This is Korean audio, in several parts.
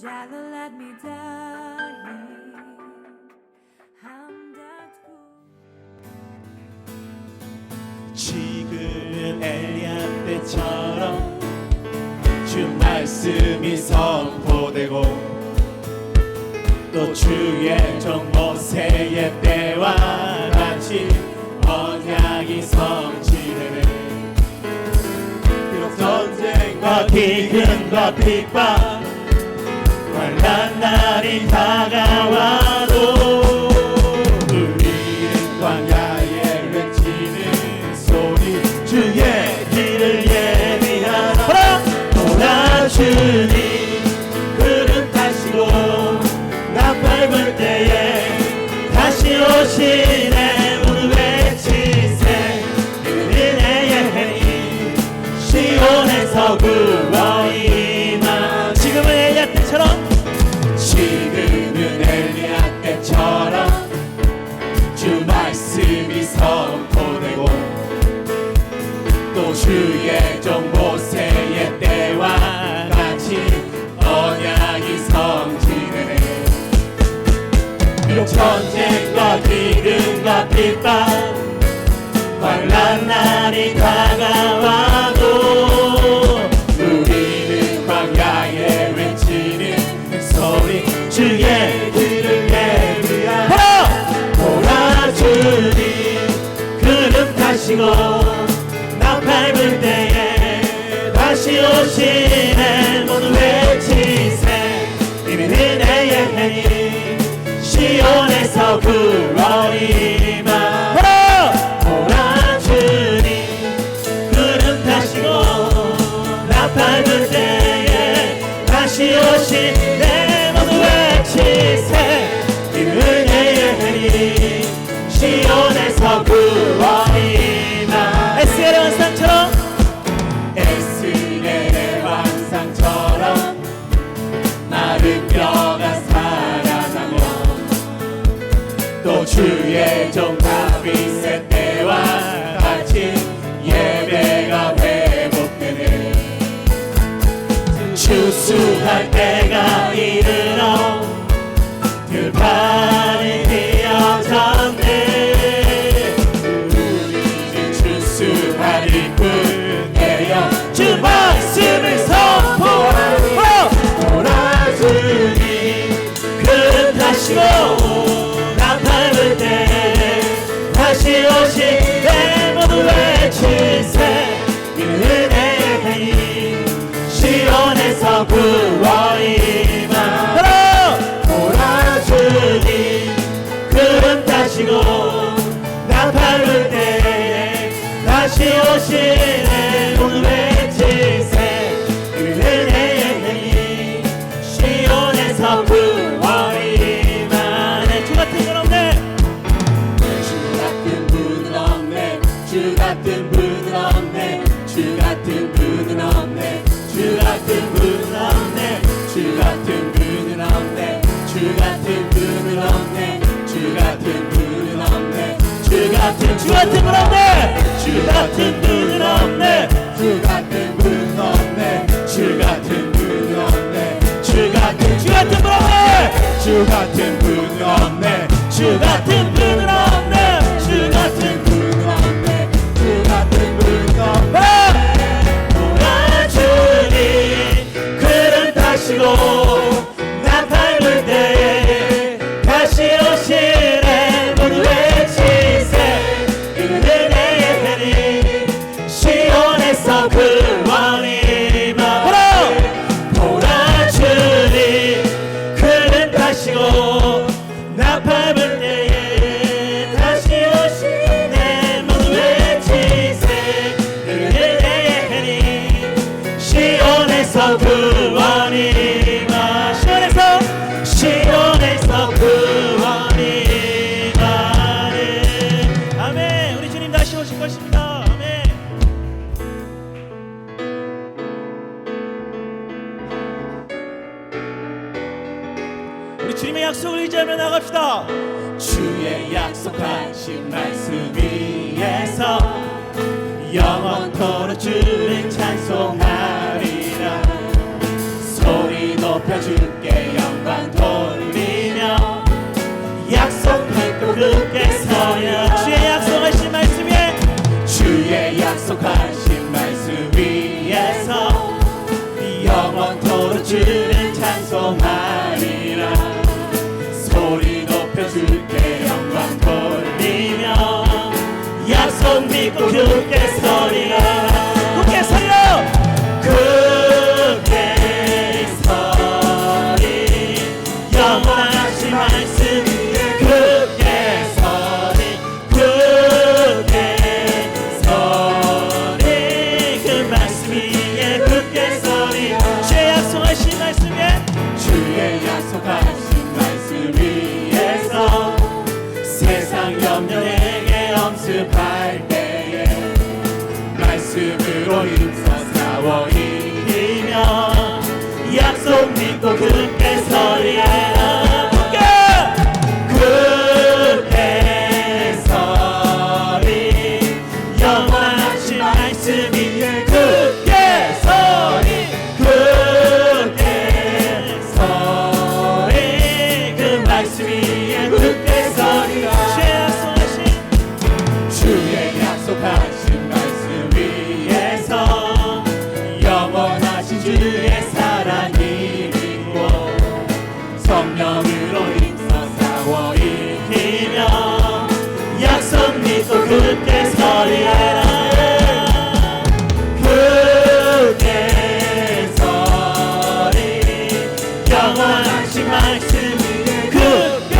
Rather let me die. I'm that fool. 지금은 엘리야 때처럼 주 말씀이 선포되고 또 주의 종 모세의 때와 같이 언약이 성취되네. 비록 전쟁과 기근과 핍박 환난 날이 다가와도 우리는 광야에 외치는 소리 주의 길을 예비하라. 돌아주니 구름 타시고 나팔 때에 다시 오시네. 모두 외치세 은혜의 해니 시온에서 구원이나. 지금은 엘리야 때처럼 주 말씀이 선포되고 또 주의 종 모세의 때와 같이 언약이 성취되네. 비록 전쟁과 기근과 핍박 환난 날이 다가와도 우리는 광야에 외치는 소리 주의 길을 예비하라. 돌아주니 구름 타시고 나팔 불 때에 다시 오시네. 모두 외치세 이미 은혜의 해니 시온에서 구원이 임하라. 돌아주니 구름 타시고 나팔 불 때에 다시 오시네. 모두 외치세 이미 은혜의 해니 시온에서 구원이 임하라. 에스겔의 환상처럼 에스겔의 환상처럼 마른 뼈가 살아나며 또 주의 종 다윗의 때와 같이 예배가 회복되네. 추수할 때가 이르러 들판이 휘어졌네. 우리는 추수하리 뿐이여 주 말씀을 선포하리. 돌아주니 구름 타시고 나팔 불 때 다시 오시네. 모두 외치세 은혜의 해니 시온에서 구원이 임하라. 돌아주니 구름 타시고 나팔 불 때에 다시 오시네. 모두 외치세 은혜의 해니 시온에서 구원이 임하네. 주 같은 분 없네. 주 같은 분은 없네. 주 같은 분은 없네. 주 같은 분은 없네. 주 같은 분은 없네. 주 같은 분은 없네. 주 같은 분은 없네. 주 같은 분은 없네. 주 같은 분 없네. 주 같은 분은 없네. 주 같은 분은 없네. 주 같은 분은 없네. 주 같은 분 없네. 주 같은 분은 없네. 주 같은 분은 없네. 주 같은 분은 없네. 주 같은 분은 없네. 돌아주니 구름 타시고 나팔 불 때에 다시 오시네. 모두 외치세 은혜의 해니 시온에서 구원이 임하라. 돌아주니 구름 타시고 나팔 불 때에 다시 오시네. 모두 외치세 은혜의 해니 시온에서 구원이 임하라. 시온에서 구원이 임하네. 아멘. 우리 주님 다시 오실 것입니다. 아멘. 우리 주님의 약속을 의지하며 나갑시다. 주의 약속하신 말씀 위에서 영원토록 주를 찬송하리라. 소리 높이 높여줄게 영광 돌리며 약속했고 굳게 서려 주의 약속하신 말씀 위에 주의 약속하신 말씀 위에서 영원토록 주를 찬송하리라 소리 높여줄게 영광 돌리며 약속 믿고 굳게 서리라 굳게 서리라 굳게 서리 영원하신 말씀 위에 굳게 서리 굳게 서리 그 말씀 위에 굳게 서리 주의 약속하신 말씀 위에 주의 약속하신 말씀 위에서 세상 염려 내게 엄습할 때에 말씀으로 힘써 싸워 이기며 약속 믿고 굳게 서리라 굳게 서리 영원하신 말씀 위에 굳게 서리 굳게 서리 그 말씀 위에 굳게 서리라 주의 약속하신 말씀 위에서 영원하신 주의 사랑이 믿고 성령으로 힘써 싸워 이기며 약속 믿고 굳게 서리라 굳게 서리 영원하신 말씀 위에 굳게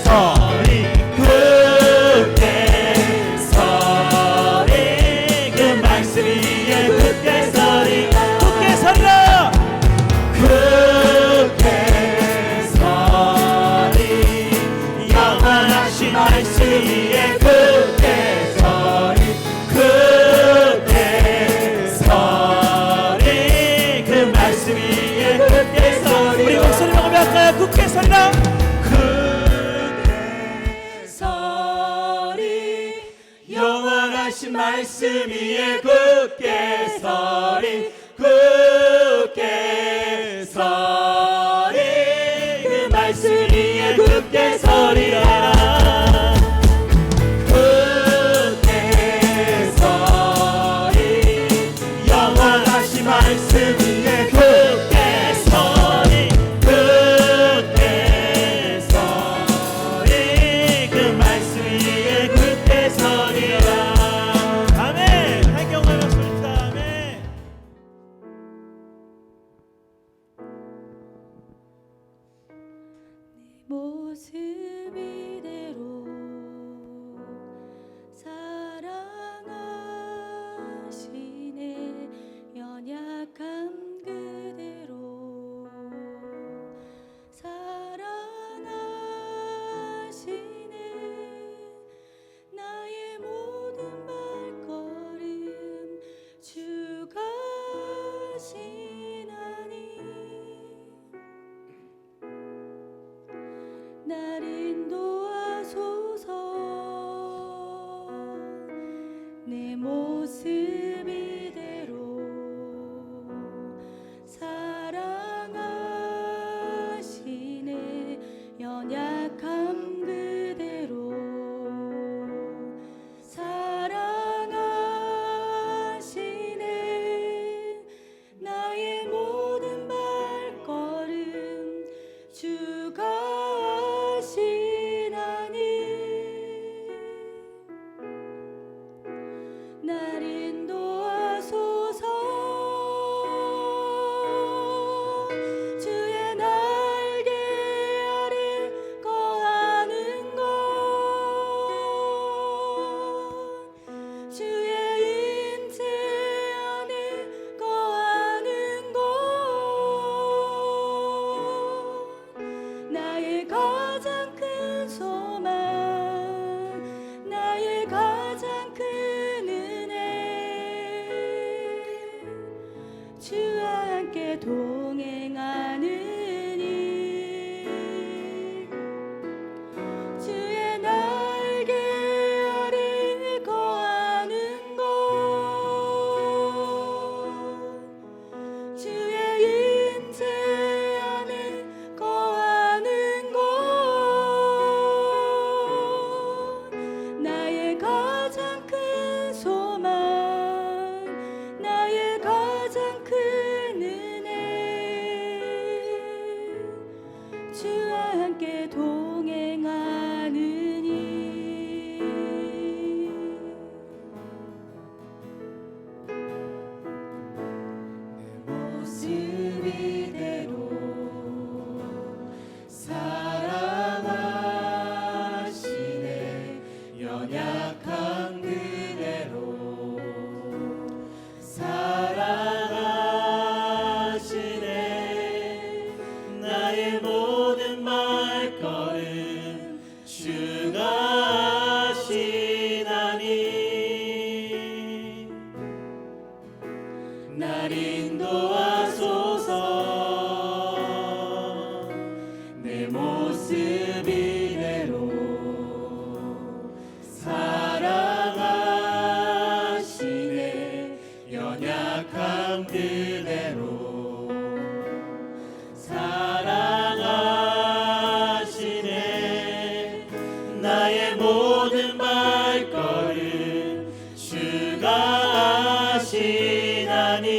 서리 굳게 서리 그 말씀 위에 굳게 서리 굳게 서리라 굳게 서리 영원하신 말씀 위에 굳게 서리 굳게 서리 그 말씀 위에 굳게 서리 우리 목소리로 고백할까요? 굳게 서리라 굳게 서리 영원하신 말씀 위에 굳게 서리 굳게 서리 그 말씀 위에 굳게 서리라 굳게 서리 영원하신 말씀 위에 굳게 서리 굳게 서리 그 말씀 위에 굳게 서리라 아멘 한경을 박수입니다 아멘 모습 이대로 사랑하시네 연약함 그대로 사랑하시네 나의 모든 발걸음 주가 하시나니 날 인도하소서 내 모습 이대로 사랑하시네 연약함 그대로 사랑하시네 나의 모든 발걸음 주가 하시나니 날 인도하 주와 함께 동행하느니 내 모습 이대로 사랑하시네 연약한 그대로 사랑하시네 나의 모든 발걸음 주가 하시나니 날 인도하소서 내 모습 이대로 사랑하시네 연약한 그대로 사랑하시네 나의 모든 발걸음 주가 하시나니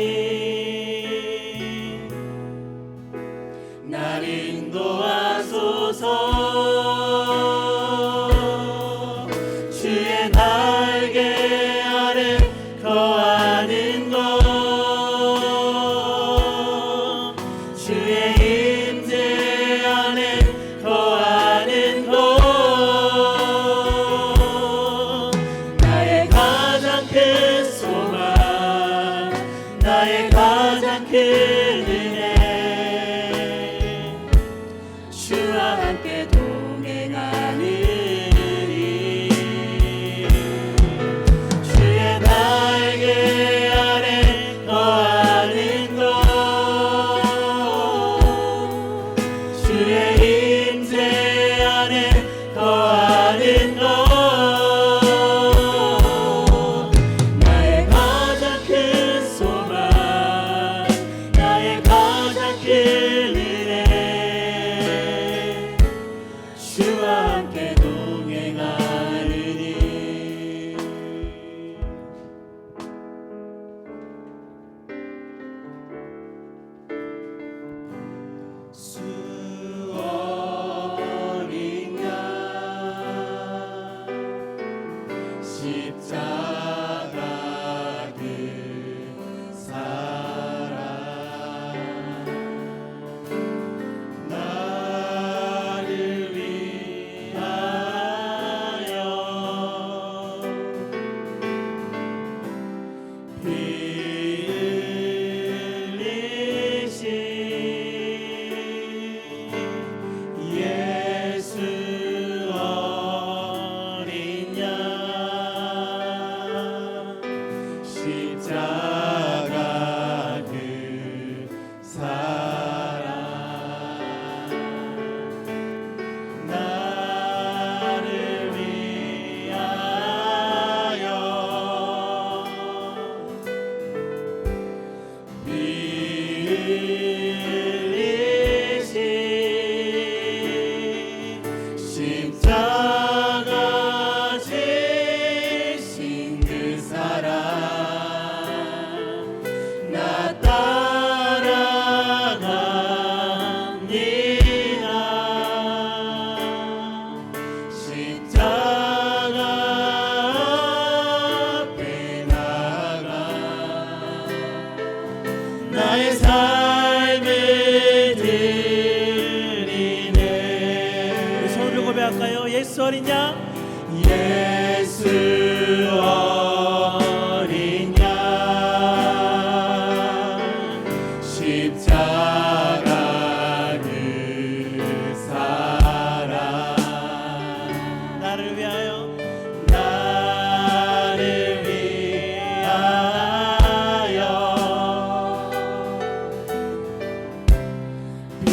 날 인도하소서 주의 날개 아래 거하는 것 주의 임재 안에 거하는 것 나의 가장 큰 소망 나의 가장 큰 은혜 주와 함께 동행하느니 주의 날개 아래 거하는 것 주의 임재 안에 거하는 것 나의 가장 큰 소망 나의 가장 큰 은혜 주와 함께 동행하느니 수 어린 양 십자가 그 사랑 나를 위하여 피 흘리신 예수 어린 양 십자가 그 사랑 나를 위하여 피 흘리신 십자가 지신 그 사랑 나 따라갑니다 십자가 앞에 나가 나의 삶을 드리네 우리 손을 고백할까요? 예수 어린 양 예수 어린 양 십자가 그 사랑 나를 위하여 나를 위하여 피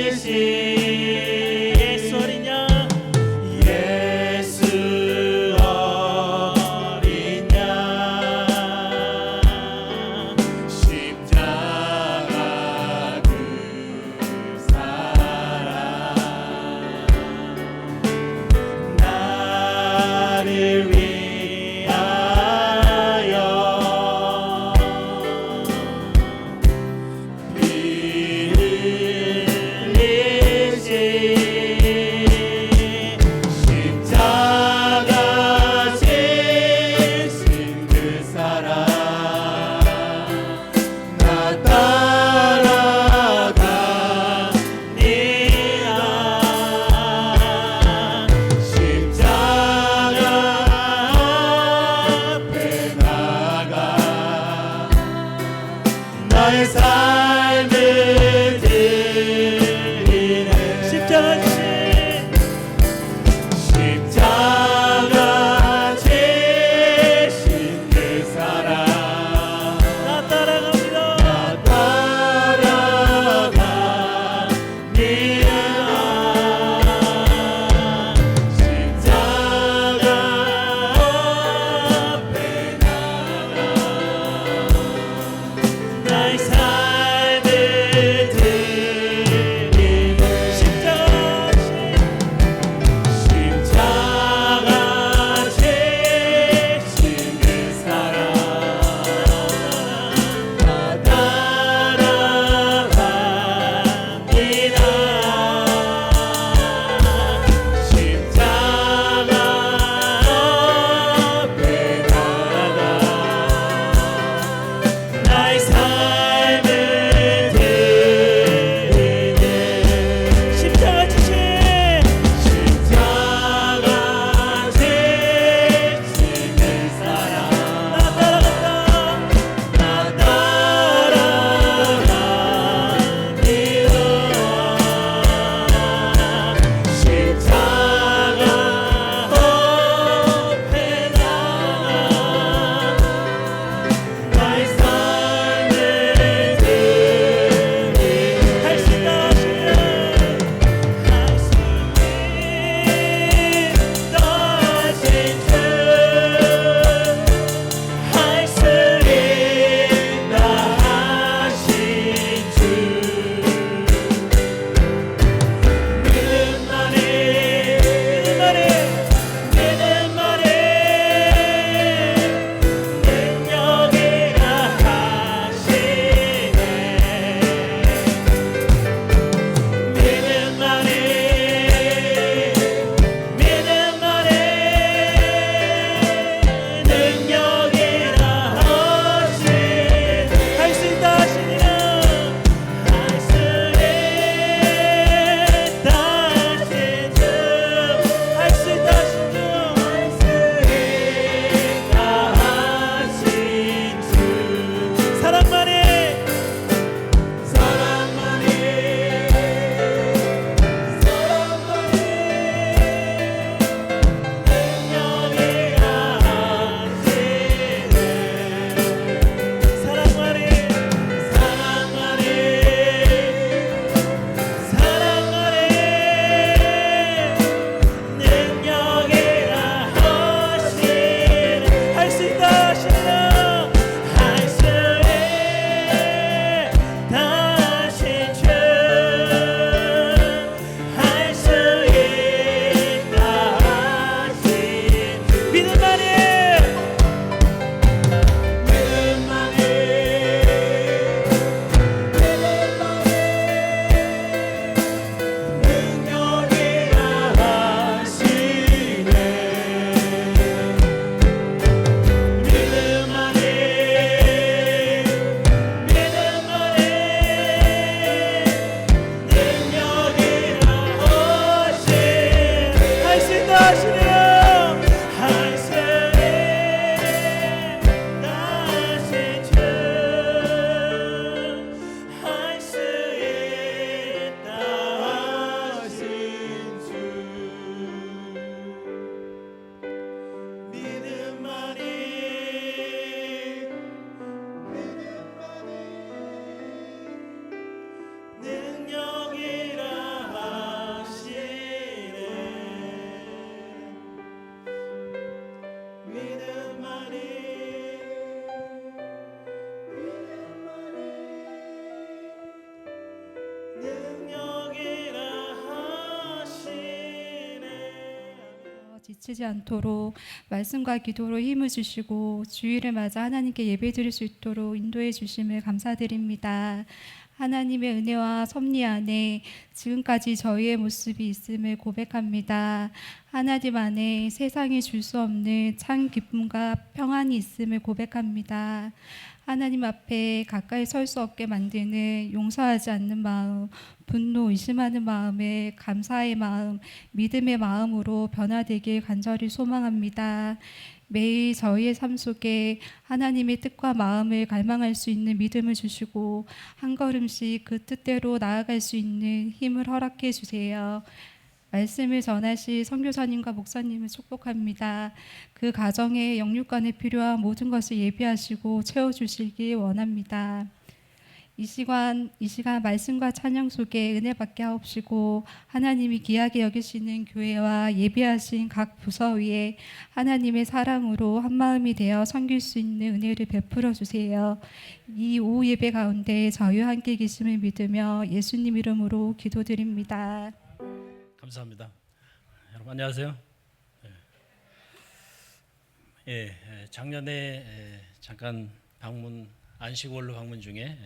흘리신 예수 어린 양 예수 지치지 않도록 말씀과 기도로 힘을 주시고 주일을 맞아 하나님께 예배드릴 수 있도록 인도해 주심을 감사드립니다. 하나님의 은혜와 섭리 안에 지금까지 저희의 모습이 있음을 고백합니다. 하나님 안에 세상이 줄 수 없는 참 기쁨과 평안이 있음을 고백합니다. 하나님 앞에 가까이 설 수 없게 만드는 용서하지 않는 마음, 분노, 의심하는 마음에 감사의 마음, 믿음의 마음으로 변화되길 간절히 소망합니다. 매일 저희의 삶 속에 하나님의 뜻과 마음을 갈망할 수 있는 믿음을 주시고 한 걸음씩 그 뜻대로 나아갈 수 있는 힘을 허락해 주세요. 말씀을 전하실 선교사님과 목사님을 축복합니다. 그 가정에 영육간에 필요한 모든 것을 예비하시고 채워주시기 원합니다. 이 시간 말씀과 찬양 속에 은혜 받게 하옵시고 하나님이 귀하게 여기시는 교회와 예비하신 각 부서 위에 하나님의 사랑으로 한마음이 되어 섬길 수 있는 은혜를 베풀어 주세요. 이 오후 예배 가운데 저희와 함께 계심을 믿으며 예수님 이름으로 기도드립니다. 감사합니다. 여러분 안녕하세요. 작년에 잠깐 안식월로 방문 중에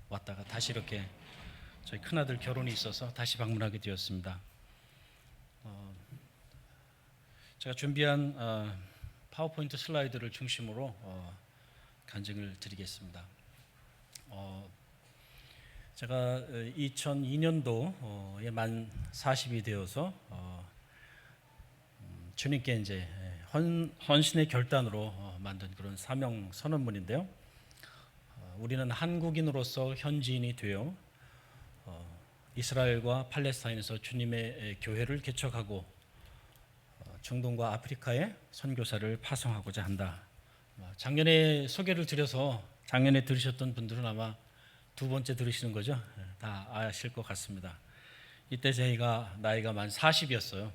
왔다가 다시 이렇게 저희 큰아들 결혼이 있어서 다시 방문하게 되었습니다. 제가 준비한 파워포인트 슬라이드를 중심으로 간증을 드리겠습니다. 제가 2002년도에 만 40이 되어서 주님께 이제 헌신의 결단으로 만든 그런 사명 선언문인데요. 우리는 한국인으로서 현지인이 되어 이스라엘과 팔레스타인에서 주님의 교회를 개척하고 중동과 아프리카에 선교사를 파송하고자 한다. 작년에 소개를 드려서 작년에 들으셨던 분들은 아마 두 번째 들으시는 거죠. 다 아실 것 같습니다. 이때 저희가 나이가 만 40이었어요.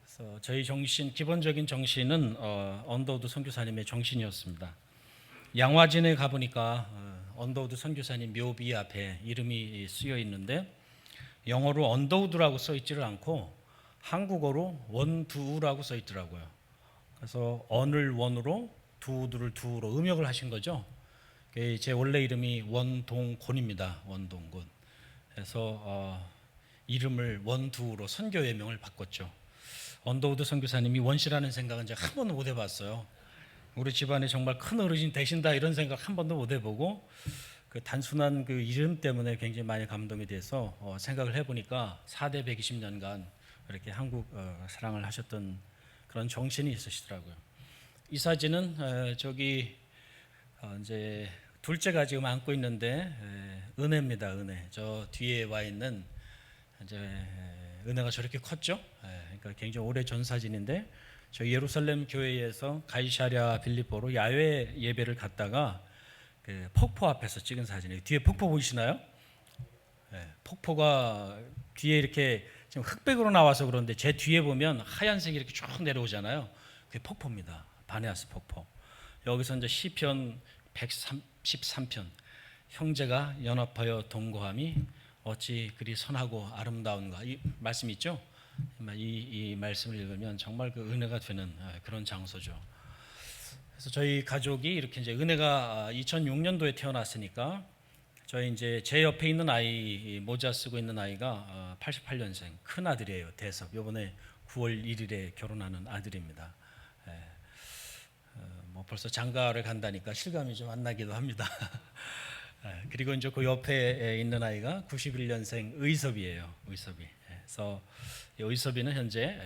그래서 저희 기본적인 정신은 언더우드 선교사님의 정신이었습니다. 양화진에 가보니까 언더우드 선교사님 묘비 앞에 이름이 쓰여 있는데 영어로 언더우드라고 써 있지를 않고 한국어로 원두라고 써 있더라고요. 그래서 언을 원으로 두를 두로 음역을 하신 거죠. 제 원래 이름이 원동곤입니다. 원동곤. 그래서 이름을 원두로 선교 예명을 바꿨죠. 언더우드 선교사님이 원씨라는 생각은 제가 한 번도 못 해봤어요. 우리 집안에 정말 큰 어르신 되신다 이런 생각 한 번도 못 해보고 그 단순한 그 이름 때문에 굉장히 많이 감동이 돼서 생각을 해보니까 4대 120년간 이렇게 한국 사랑을 하셨던 그런 정신이 있으시더라고요. 이 사진은 저기 이제 둘째가 지금 안고 있는데 은혜입니다. 은혜. 저 뒤에 와 있는 이제 은혜가 저렇게 컸죠. 그러니까 굉장히 오래전 사진인데 저 예루살렘 교회에서 가이사랴 빌립보로 야외 예배를 갔다가 그 폭포 앞에서 찍은 사진이에요. 뒤에 폭포 보이시나요? 폭포가 뒤에 이렇게 지금 흑백으로 나와서 그런데 제 뒤에 보면 하얀색이 이렇게 쭉 내려오잖아요. 그게 폭포입니다. 바네아스 폭포. 여기서 이제 시편 113편 형제가 연합하여 동거함이 어찌 그리 선하고 아름다운가 이 말씀 있죠? 이 말씀을 읽으면 정말 그 은혜가 되는 그런 장소죠. 그래서 저희 가족이 이렇게 이제 은혜가 2006년도에 태어났으니까 저희 이제 제 옆에 있는 아이 모자 쓰고 있는 아이가 88년생 큰 아들이에요. 대섭. 이번에 9월 1일에 결혼하는 아들입니다. 뭐 벌써 장가를 간다니까 실감이 좀 안 나기도 합니다. 그리고 이제 그 옆에 있는 아이가 91년생 의섭이에요. 의섭이. 그래서 의섭이는 현재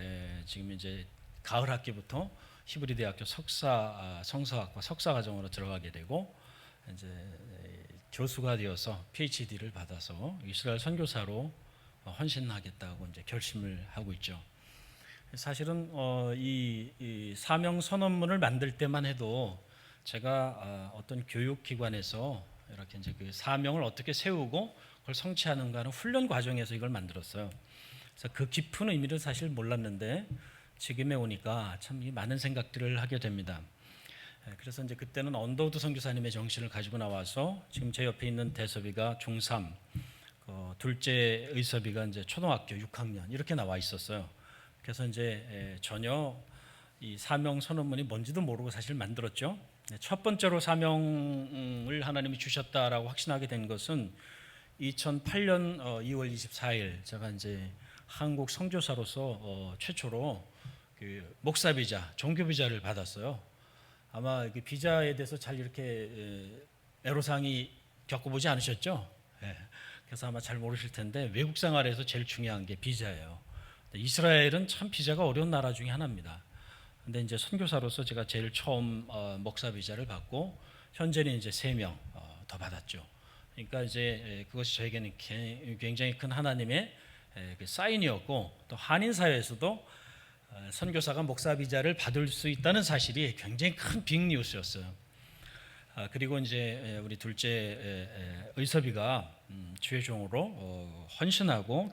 지금 이제 가을 학기부터 히브리 대학교 성서학과 석사 과정으로 들어가게 되고 이제 교수가 되어서 PhD를 받아서 이스라엘 선교사로 헌신하겠다고 이제 결심을 하고 있죠. 사실은 이 사명 선언문을 만들 때만 해도 제가 어떤 교육기관에서 이렇게 이제 그 사명을 어떻게 세우고 그걸 성취하는가는 훈련 과정에서 이걸 만들었어요. 그래서 그 깊은 의미를 사실 몰랐는데 지금에 오니까 참 많은 생각들을 하게 됩니다. 그래서 이제 그때는 언더우드 선교사님의 정신을 가지고 나와서 지금 제 옆에 있는 대섭이가 중3, 둘째 의섭이가 이제 초등학교 6학년 이렇게 나와 있었어요. 그래서 이제 전혀 이 사명 선언문이 뭔지도 모르고 사실 만들었죠. 첫 번째로 사명을 하나님이 주셨다라고 확신하게 된 것은 2008년 2월 24일 제가 이제 한국 선교사로서 최초로 그 목사 비자, 종교 비자를 받았어요. 아마 그 비자에 대해서 잘 이렇게 애로사항이 겪어보지 않으셨죠? 예. 그래서 아마 잘 모르실 텐데 외국 생활에서 제일 중요한 게 비자예요. 이스라엘은 참 비자가 어려운 나라 중에 하나입니다. 근데 이제 선교사로서 제가 제일 처음 목사 비자를 받고 현재는 이제 3명 더 받았죠. 그러니까 이제 그것이 저에게는 굉장히 큰 하나님의 그 사인이었고 또 한인 사회에서도 선교사가 목사 비자를 받을 수 있다는 사실이 굉장히 큰 빅뉴스였어요. 그리고 이제 우리 둘째 의섭이가 주의 종으로 헌신하고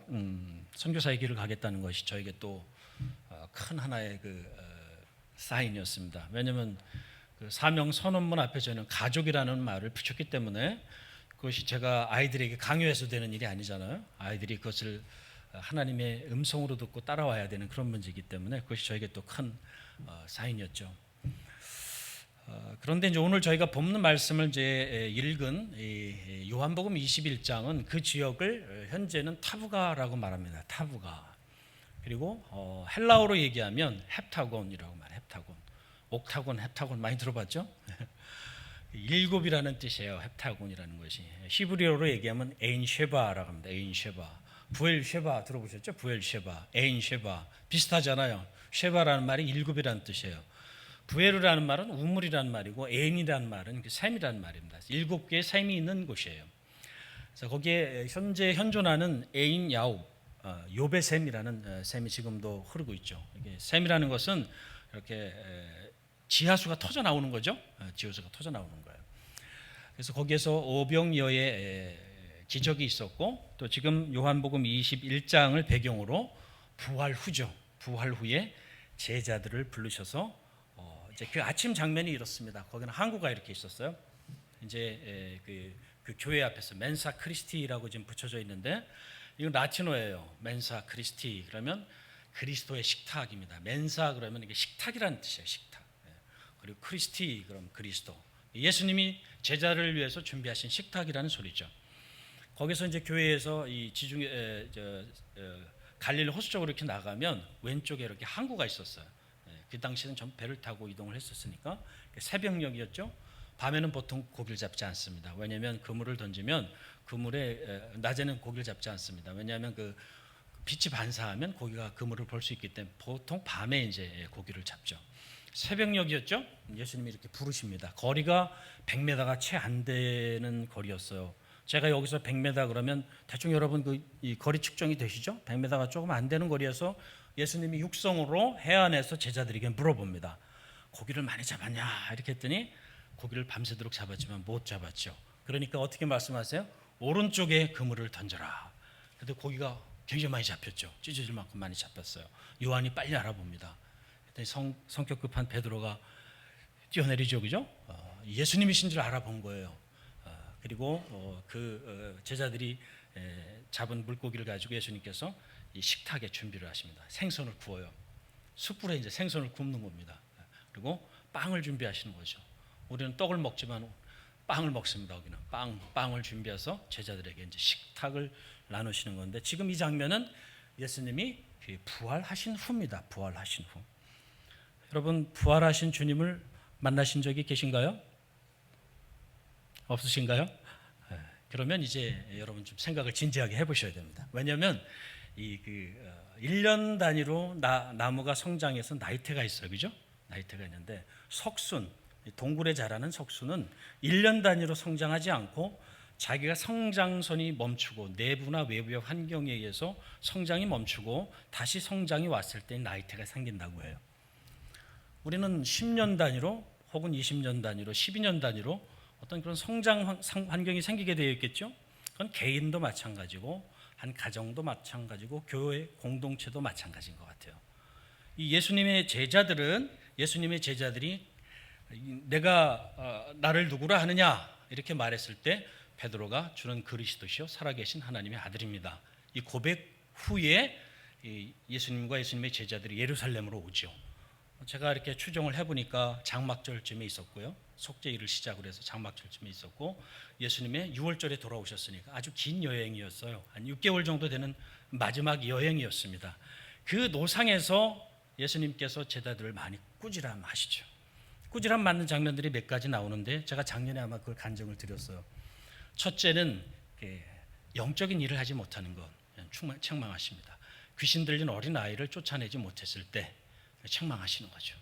선교사의 길을 가겠다는 것이 저에게 또 큰 하나의 그 사인이었습니다. 왜냐하면 그 사명 선언문 앞에 저는 가족이라는 말을 붙였기 때문에 그것이 제가 아이들에게 강요해서 되는 일이 아니잖아요. 아이들이 그것을 하나님의 음성으로 듣고 따라와야 되는 그런 문제이기 때문에 그것이 저에게 또 큰 사인이었죠. 그런데 이제 오늘 저희가 본문 말씀을 이제 읽은 이 요한복음 21장은 그 지역을 현재는 타부가라고 말합니다. 타부가. 그리고 헬라어로 얘기하면 헵타곤이라고 말해요. 헵타곤. 옥타곤, 헵타곤 많이 들어봤죠? 일곱이라는 뜻이에요. 헵타곤이라는 것이. 히브리어로 얘기하면 에인 쉐바라고 합니다. 에인 쉐바. 부엘 쉐바 들어보셨죠? 부엘 쉐바, 에인 쉐바 비슷하잖아요. 쉐바라는 말이 일곱이라는 뜻이에요. 부에르라는 말은 우물이라는 말이고 에인이라는 말은 샘이라는 말입니다. 7개의 샘이 있는 곳이에요. 그래서 거기에 현재 현존하는 에인 야우 요베샘이라는 샘이 지금도 흐르고 있죠. 이게 샘이라는 것은 이렇게 지하수가 터져 나오는 거죠. 지하수가 터져 나오는 거예요. 그래서 거기에서 오병이어의 기적이 있었고 또 지금 요한복음 21장을 배경으로 부활 후죠. 부활 후에 제자들을 부르셔서 이제 그 아침 장면이 이렇습니다. 거기는 항구가 이렇게 있었어요. 이제 그 교회 앞에서 멘사 크리스티라고 지금 붙여져 있는데 이건 라틴어예요. 멘사 크리스티 그러면 그리스도의 식탁입니다. 멘사 그러면 이게 식탁이라는 뜻이에요. 식탁. 그리고 크리스티 그럼 그리스도. 예수님이 제자를 위해서 준비하신 식탁이라는 소리죠. 거기서 이제 교회에서 이 지중해 갈릴리 호수 쪽으로 이렇게 나가면 왼쪽에 이렇게 항구가 있었어요. 그 당시에는 전 배를 타고 이동을 했었으니까 새벽녘이었죠. 밤에는 보통 고기를 잡지 않습니다. 왜냐하면 그물을 던지면 그물에 낮에는 고기를 잡지 않습니다. 왜냐하면 그 빛이 반사하면 고기가 그물을 볼 수 있기 때문에 보통 밤에 이제 고기를 잡죠. 새벽녘이었죠. 예수님이 이렇게 부르십니다. 거리가 100m가 채 안 되는 거리였어요. 제가 여기서 100m 그러면 대충 여러분 이 거리 측정이 되시죠? 100m가 조금 안 되는 거리에서 예수님이 육성으로 해안에서 제자들에게 물어봅니다. 고기를 많이 잡았냐? 이렇게 했더니 고기를 밤새도록 잡았지만 못 잡았죠. 그러니까 어떻게 말씀하세요? 오른쪽에 그물을 던져라. 그런데 고기가 굉장히 많이 잡혔죠. 찢어질 만큼 많이 잡혔어요. 요한이 빨리 알아봅니다. 성격 급한 베드로가 뛰어내리죠, 그죠? 예수님이신 줄 알아본 거예요. 그리고 제자들이 잡은 물고기를 가지고 예수님께서 이 식탁에 준비를 하십니다. 생선을 구워요. 숯불에 이제 생선을 굽는 겁니다. 그리고 빵을 준비하시는 거죠. 우리는 떡을 먹지만 빵을 먹습니다. 여기는 빵을 준비해서 제자들에게 이제 식탁을 나누시는 건데 지금 이 장면은 예수님이 부활하신 후입니다. 부활하신 후. 여러분 부활하신 주님을 만나신 적이 계신가요? 없으신가요? 그러면 이제 여러분 좀 생각을 진지하게 해보셔야 됩니다. 왜냐하면 1년 단위로 나무가 성장해서 나이테가 있어요, 그죠? 나이테가 있는데 석순, 동굴에 자라는 석순은 1년 단위로 성장하지 않고 자기가 성장선이 멈추고 내부나 외부의 환경에 의해서 성장이 멈추고 다시 성장이 왔을 때 나이테가 생긴다고 해요. 우리는 10년 단위로 혹은 20년 단위로 12년 단위로 어떤 그런 성장 환경이 생기게 되어 있겠죠. 그건 개인도 마찬가지고 한 가정도 마찬가지고 교회 공동체도 마찬가지인 것 같아요. 이 예수님의 제자들이 내가 나를 누구라 하느냐 이렇게 말했을 때 베드로가 주는 그리스도시요 살아계신 하나님의 아들입니다. 이 고백 후에 이 예수님과 예수님의 제자들이 예루살렘으로 오죠. 제가 이렇게 추정을 해보니까 장막절쯤에 있었고요. 속죄일을 시작으로 해서 장막절쯤에 있었고 예수님의 6월절에 돌아오셨으니까 아주 긴 여행이었어요. 한 6개월 정도 되는 마지막 여행이었습니다. 그 노상에서 예수님께서 제자들을 많이 꾸지람하시죠. 꾸지람 맞는 장면들이 몇 가지 나오는데 제가 작년에 아마 그걸 간증을 드렸어요. 첫째는 영적인 일을 하지 못하는 것 책망하십니다. 귀신 들린 어린 아이를 쫓아내지 못했을 때 책망하시는 거죠.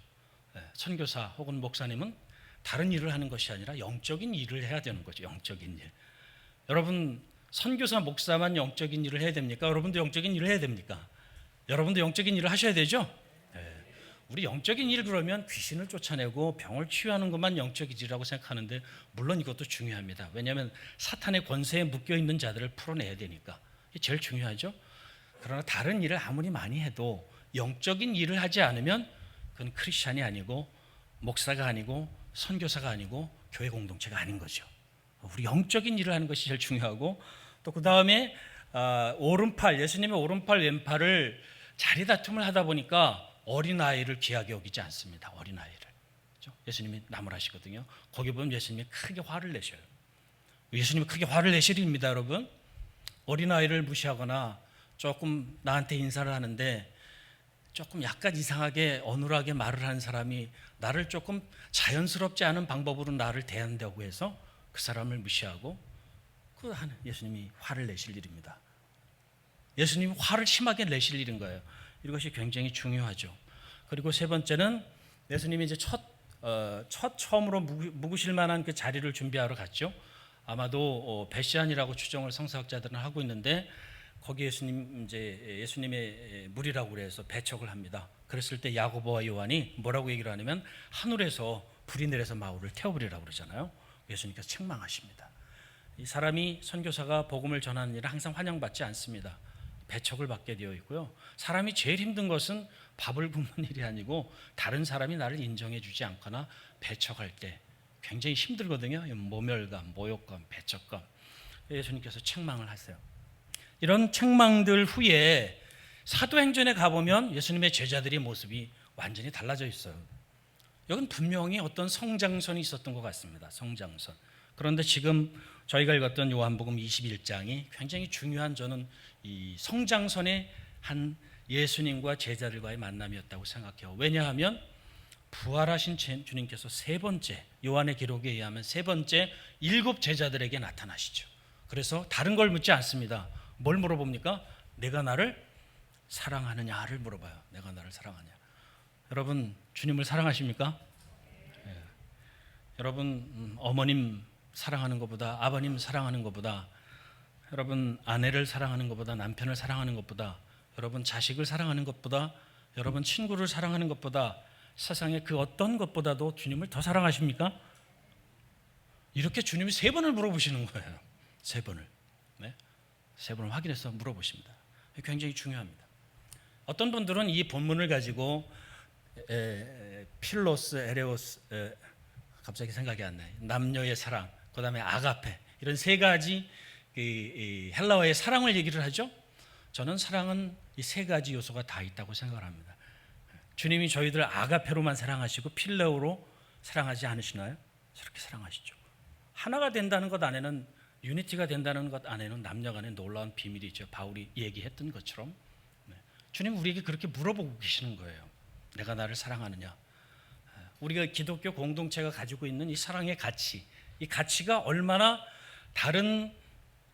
선교사 혹은 목사님은 다른 일을 하는 것이 아니라 영적인 일을 해야 되는 거죠. 영적인 일. 여러분 선교사 목사만 영적인 일을 해야 됩니까? 여러분도 영적인 일을 해야 됩니까? 여러분도 영적인 일을 하셔야 되죠? 우리 영적인 일 그러면 귀신을 쫓아내고 병을 치유하는 것만 영적인 일이라고 생각하는데 물론 이것도 중요합니다. 왜냐하면 사탄의 권세에 묶여있는 자들을 풀어내야 되니까 이게 제일 중요하죠. 그러나 다른 일을 아무리 많이 해도 영적인 일을 하지 않으면 그건 크리스찬이 아니고 목사가 아니고 선교사가 아니고 교회 공동체가 아닌 거죠. 우리 영적인 일을 하는 것이 제일 중요하고 또 그 다음에 오른팔 예수님의 오른팔 왼팔을 자리다툼을 하다 보니까 어린아이를 귀하게 여기지 않습니다. 어린아이를. 예수님이 나무라시거든요. 거기 보면 예수님이 크게 화를 내셔요. 예수님이 크게 화를 내실 일입니다, 여러분. 어린아이를 무시하거나 조금 나한테 인사를 하는데 조금 약간 이상하게 어눌하게 말을 하는 사람이 나를 조금 자연스럽지 않은 방법으로 나를 대한다고 해서 그 사람을 무시하고 예수님이 화를 내실 일입니다. 예수님이 화를 심하게 내실 일인 거예요. 이것이 굉장히 중요하죠. 그리고 세 번째는 예수님이 이제 처음으로 묵으실 만한 그 자리를 준비하러 갔죠. 아마도 베시안이라고 추정을 성서학자들은 하고 있는데 거기 예수님의 무리라고 그래서 배척을 합니다. 그랬을 때 야고보와 요한이 뭐라고 얘기를 하냐면 하늘에서 불이 내려서 마을을 태워버리라고 그러잖아요. 예수님께서 책망하십니다. 이 사람이 선교사가 복음을 전하는 일은 항상 환영받지 않습니다. 배척을 받게 되어 있고요. 사람이 제일 힘든 것은 밥을 굶는 일이 아니고 다른 사람이 나를 인정해 주지 않거나 배척할 때 굉장히 힘들거든요. 모멸감, 모욕감, 배척감. 예수님께서 책망을 하세요. 이런 책망들 후에 사도행전에 가보면 예수님의 제자들의 모습이 완전히 달라져 있어요. 여긴 분명히 어떤 성장선이 있었던 것 같습니다. 성장선. 그런데 지금 저희가 읽었던 요한복음 21장이 굉장히 중요한 저는 이 성장선의 한 예수님과 제자들과의 만남이었다고 생각해요. 왜냐하면 부활하신 주님께서 세 번째 요한의 기록에 의하면 세 번째 7 제자들에게 나타나시죠. 그래서 다른 걸 묻지 않습니다. 뭘 물어봅니까? 내가 나를 사랑하느냐를 물어봐요. 내가 나를 사랑하냐. 여러분 주님을 사랑하십니까? 네. 여러분 어머님 사랑하는 것보다 아버님 사랑하는 것보다 여러분 아내를 사랑하는 것보다 남편을 사랑하는 것보다 여러분 자식을 사랑하는 것보다 여러분 친구를 사랑하는 것보다 세상의 그 어떤 것보다도 주님을 더 사랑하십니까? 이렇게 주님이 3번을 물어보시는 거예요. 3번을. 네? 3번을 확인해서 물어보십니다. 굉장히 중요합니다. 어떤 분들은 이 본문을 가지고 필로스, 에레오스 갑자기 생각이 안 나요. 남녀의 사랑, 그 다음에 아가페 이런 3가지 헬라어의 사랑을 얘기를 하죠. 저는 사랑은 이 3가지 요소가 다 있다고 생각을 합니다. 주님이 저희들 아가페로만 사랑하시고 필레오로 사랑하지 않으시나요? 저렇게 사랑하시죠. 하나가 된다는 것 안에는 유니티가 된다는 것 안에는 남녀 간의 놀라운 비밀이 있죠. 바울이 얘기했던 것처럼 주님 우리에게 그렇게 물어보고 계시는 거예요. 내가 나를 사랑하느냐. 우리가 기독교 공동체가 가지고 있는 이 사랑의 가치, 이 가치가 얼마나 다른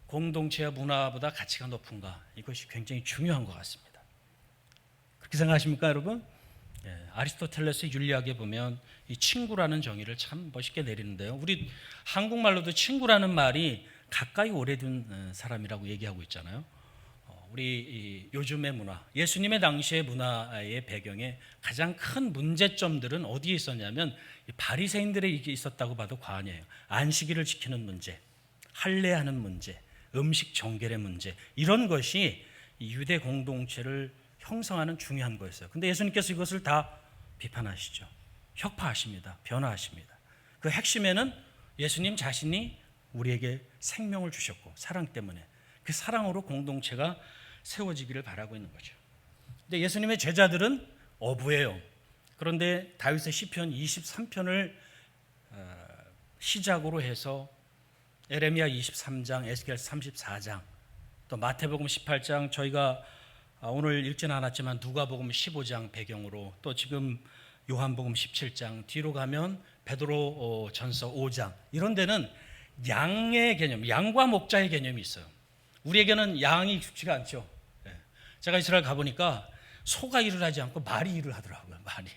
공동체와 문화보다 가치가 높은가, 이것이 굉장히 중요한 것 같습니다. 그렇게 생각하십니까, 여러분? 아리스토텔레스의 윤리학에 보면 이 친구라는 정의를 참 멋있게 내리는데요. 우리 한국말로도 친구라는 말이 가까이 오래둔 사람이라고 얘기하고 있잖아요. 우리 요즘의 문화, 예수님의 당시의 문화의 배경에 가장 큰 문제점들은 어디에 있었냐면 바리새인들에게 있었다고 봐도 과언이에요. 안식일을 지키는 문제, 할례하는 문제, 음식 정결의 문제, 이런 것이 유대 공동체를 형성하는 중요한 거였어요. 근데 예수님께서 이것을 다 비판하시죠. 혁파하십니다. 변화하십니다. 그 핵심에는 예수님 자신이 우리에게 생명을 주셨고 사랑 때문에 그 사랑으로 공동체가 세워지기를 바라고 있는 거죠. 근데 예수님의 제자들은 어부예요. 그런데 다윗의 시편 23편을 시작으로 해서 에레미야 23장, 에스겔 34장, 또 마태복음 18장, 저희가 오늘 읽지는 않았지만 누가복음 15장 배경으로, 또 지금 요한복음 17장, 뒤로 가면 베드로 전서 5장, 이런 데는 양의 개념, 양과 목자의 개념이 있어요. 우리에게는 양이 익숙지가 않죠. 제가 이스라엘 가보니까 소가 일을 하지 않고 말이 일을 하더라고요. 말이.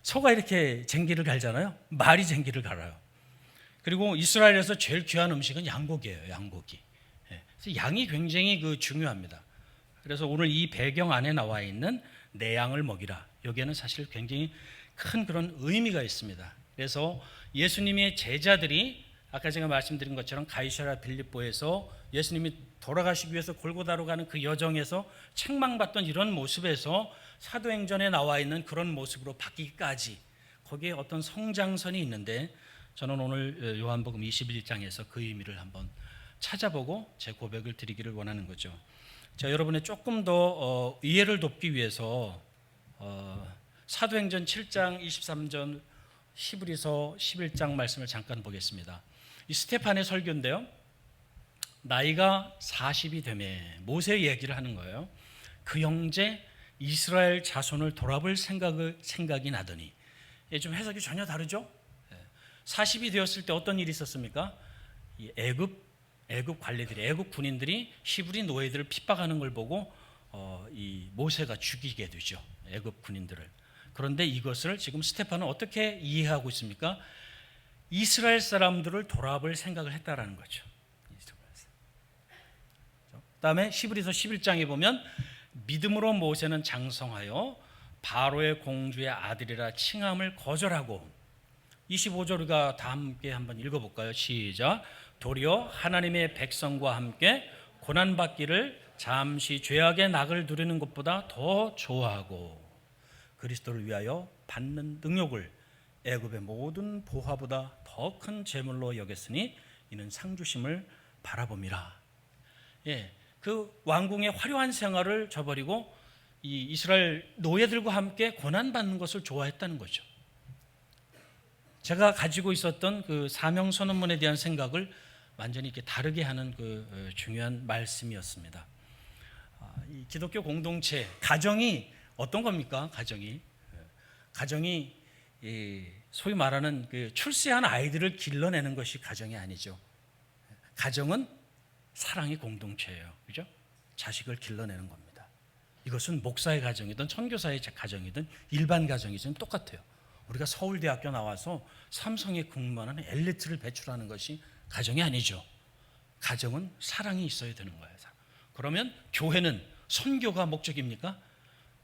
소가 이렇게 쟁기를 갈잖아요. 말이 쟁기를 갈아요. 그리고 이스라엘에서 제일 귀한 음식은 양고기예요. 양고기. 그래서 양이 굉장히 중요합니다. 그래서 오늘 이 배경 안에 나와 있는 내 양을 먹이라, 여기에는 사실 굉장히 큰 그런 의미가 있습니다. 그래서 예수님의 제자들이 아까 제가 말씀드린 것처럼 가이사랴 빌립보에서 예수님이 돌아가시기 위해서 골고다로 가는 그 여정에서 책망받던 이런 모습에서 사도행전에 나와 있는 그런 모습으로 바뀌기까지 거기에 어떤 성장선이 있는데, 저는 오늘 요한복음 21장에서 그 의미를 한번 찾아보고 제 고백을 드리기를 원하는 거죠. 자, 여러분의 조금 더 이해를 돕기 위해서 사도행전 7장 23절, 히브리서 11장 말씀을 잠깐 보겠습니다. 이 스테판의 설교인데요, 나이가 40이 되매 모세 얘기를 하는 거예요. 그 형제 이스라엘 자손을 돌아볼 생각이 나더니, 좀 해석이 전혀 다르죠. 40이 되었을 때 어떤 일이 있었습니까? 이 애굽 관리들이, 애굽 군인들이 히브리 노예들을 핍박하는 걸 보고 이 모세가 죽이게 되죠, 애굽 군인들을. 그런데 이것을 지금 스테판은 어떻게 이해하고 있습니까? 이스라엘 사람들을 돌아볼 생각을 했다라는 거죠. 그다음에 히브리서 11장에 보면 믿음으로 모세는 장성하여 바로의 공주의 아들이라 칭함을 거절하고, 25절 우리가 다 함께 한번 읽어볼까요? 시작. 도리어 하나님의 백성과 함께 고난받기를 잠시 죄악의 낙을 누리는 것보다 더 좋아하고, 그리스도를 위하여 받는 능욕을 애굽의 모든 보화보다 더 큰 재물로 여겼으니 이는 상주심을 바라봅니다. 그 왕궁의 화려한 생활을 저버리고 이 이스라엘 노예들과 함께 고난받는 것을 좋아했다는 거죠. 제가 가지고 있었던 그 사명 선언문에 대한 생각을 완전히 이렇게 다르게 하는 그 중요한 말씀이었습니다. 이 기독교 공동체, 가정이 어떤 겁니까? 가정이 소위 말하는 그 출세한 아이들을 길러내는 것이 가정이 아니죠. 가정은 사랑의 공동체예요. 그죠? 자식을 길러내는 겁니다. 이것은 목사의 가정이든 선교사의 가정이든 일반 가정이든 똑같아요. 우리가 서울대학교 나와서 삼성에 근무하는 엘리트를 배출하는 것이 가정이 아니죠. 가정은 사랑이 있어야 되는 거예요. 그러면 교회는 선교가 목적입니까?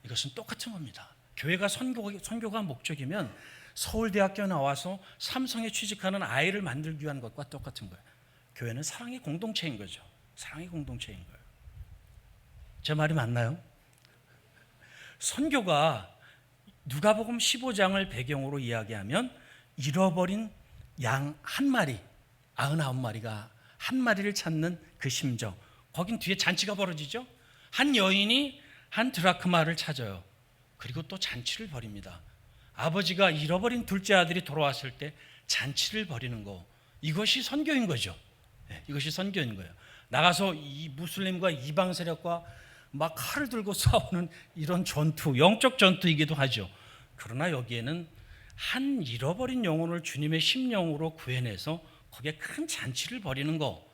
이것은 똑같은 겁니다. 교회가 선교가 목적이면 서울대학교 나와서 삼성에 취직하는 아이를 만들기 위한 것과 똑같은 거예요. 교회는 사랑의 공동체인 거죠. 사랑의 공동체인 거예요. 제 말이 맞나요? 선교가 누가복음 15장을 배경으로 이야기하면 잃어버린 양 한 마리, 99마리가 한 마리를 찾는 그 심정, 거긴 뒤에 잔치가 벌어지죠. 한 여인이 한 드라크마를 찾아요. 그리고 또 잔치를 벌입니다. 아버지가 잃어버린 둘째 아들이 돌아왔을 때 잔치를 벌이는 거, 이것이 선교인 거죠. 이것이 선교인 거예요. 나가서 이 무슬림과 이방 세력과 막 칼을 들고 싸우는 이런 전투, 영적 전투이기도 하죠. 그러나 여기에는 한 잃어버린 영혼을 주님의 심령으로 구해내서 거기에 큰 잔치를 벌이는 거,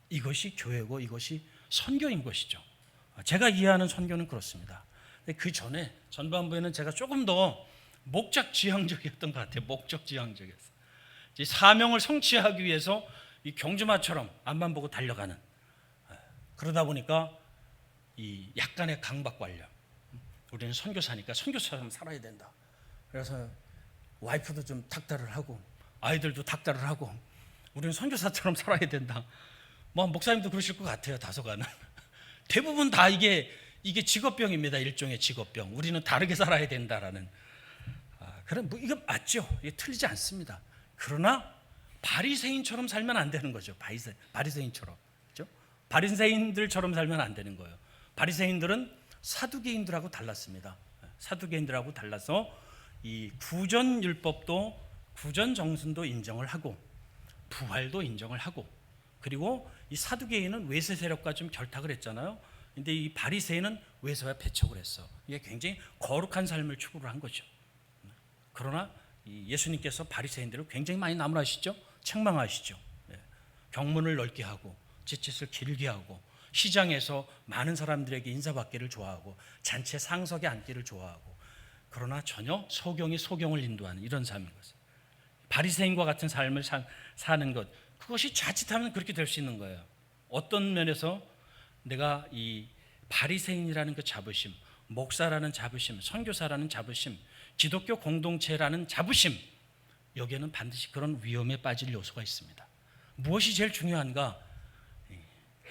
이것이 교회고 이것이 선교인 것이죠. 제가 이해하는 선교는 그렇습니다. 그 전에 전반부에는 제가 조금 더 목적지향적이었던 것 같아요. 목적지향적이었어요. 사명을 성취하기 위해서 이 경주마처럼 앞만 보고 달려가는, 그러다 보니까 이 약간의 강박관념, 우리는 선교사니까 선교사처럼 살아야 된다. 그래서 와이프도 좀 닥달을 하고 아이들도 닥달을 하고 우리는 선교사처럼 살아야 된다. 뭐 목사님도 그러실 것 같아요. 다소간은 대부분 다 이게 직업병입니다. 일종의 직업병. 우리는 다르게 살아야 된다라는. 그럼 뭐 이건 맞죠. 이게 틀리지 않습니다. 그러나 바리새인처럼 살면 안 되는 거죠. 바리새인처럼, 그렇죠? 바리새인들처럼 살면 안 되는 거예요. 바리새인들은 사두개인들하고 달랐습니다. 사두개인들하고 달라서 이 구전 율법도 구전 정신도 인정을 하고 부활도 인정을 하고, 그리고 이 사두개인은 외세 세력과 좀 결탁을 했잖아요. 근데 이 바리새인은 외세와 배척을 했어. 이게 굉장히 거룩한 삶을 추구를 한 거죠. 그러나 이 예수님께서 바리새인들을 굉장히 많이 나무라시죠. 책망하시죠. 경문을 넓게 하고 지칫을 길게 하고 시장에서 많은 사람들에게 인사받기를 좋아하고 잔치 상석에 앉기를 좋아하고, 그러나 전혀 소경을 인도하는 이런 삶인 것을, 바리새인과 같은 삶을 사는 것, 그것이 자칫하면 그렇게 될 수 있는 거예요. 어떤 면에서 내가 이 바리새인이라는 그 자부심, 목사라는 자부심, 선교사라는 자부심, 기독교 공동체라는 자부심, 여기에는 반드시 그런 위험에 빠질 요소가 있습니다. 무엇이 제일 중요한가?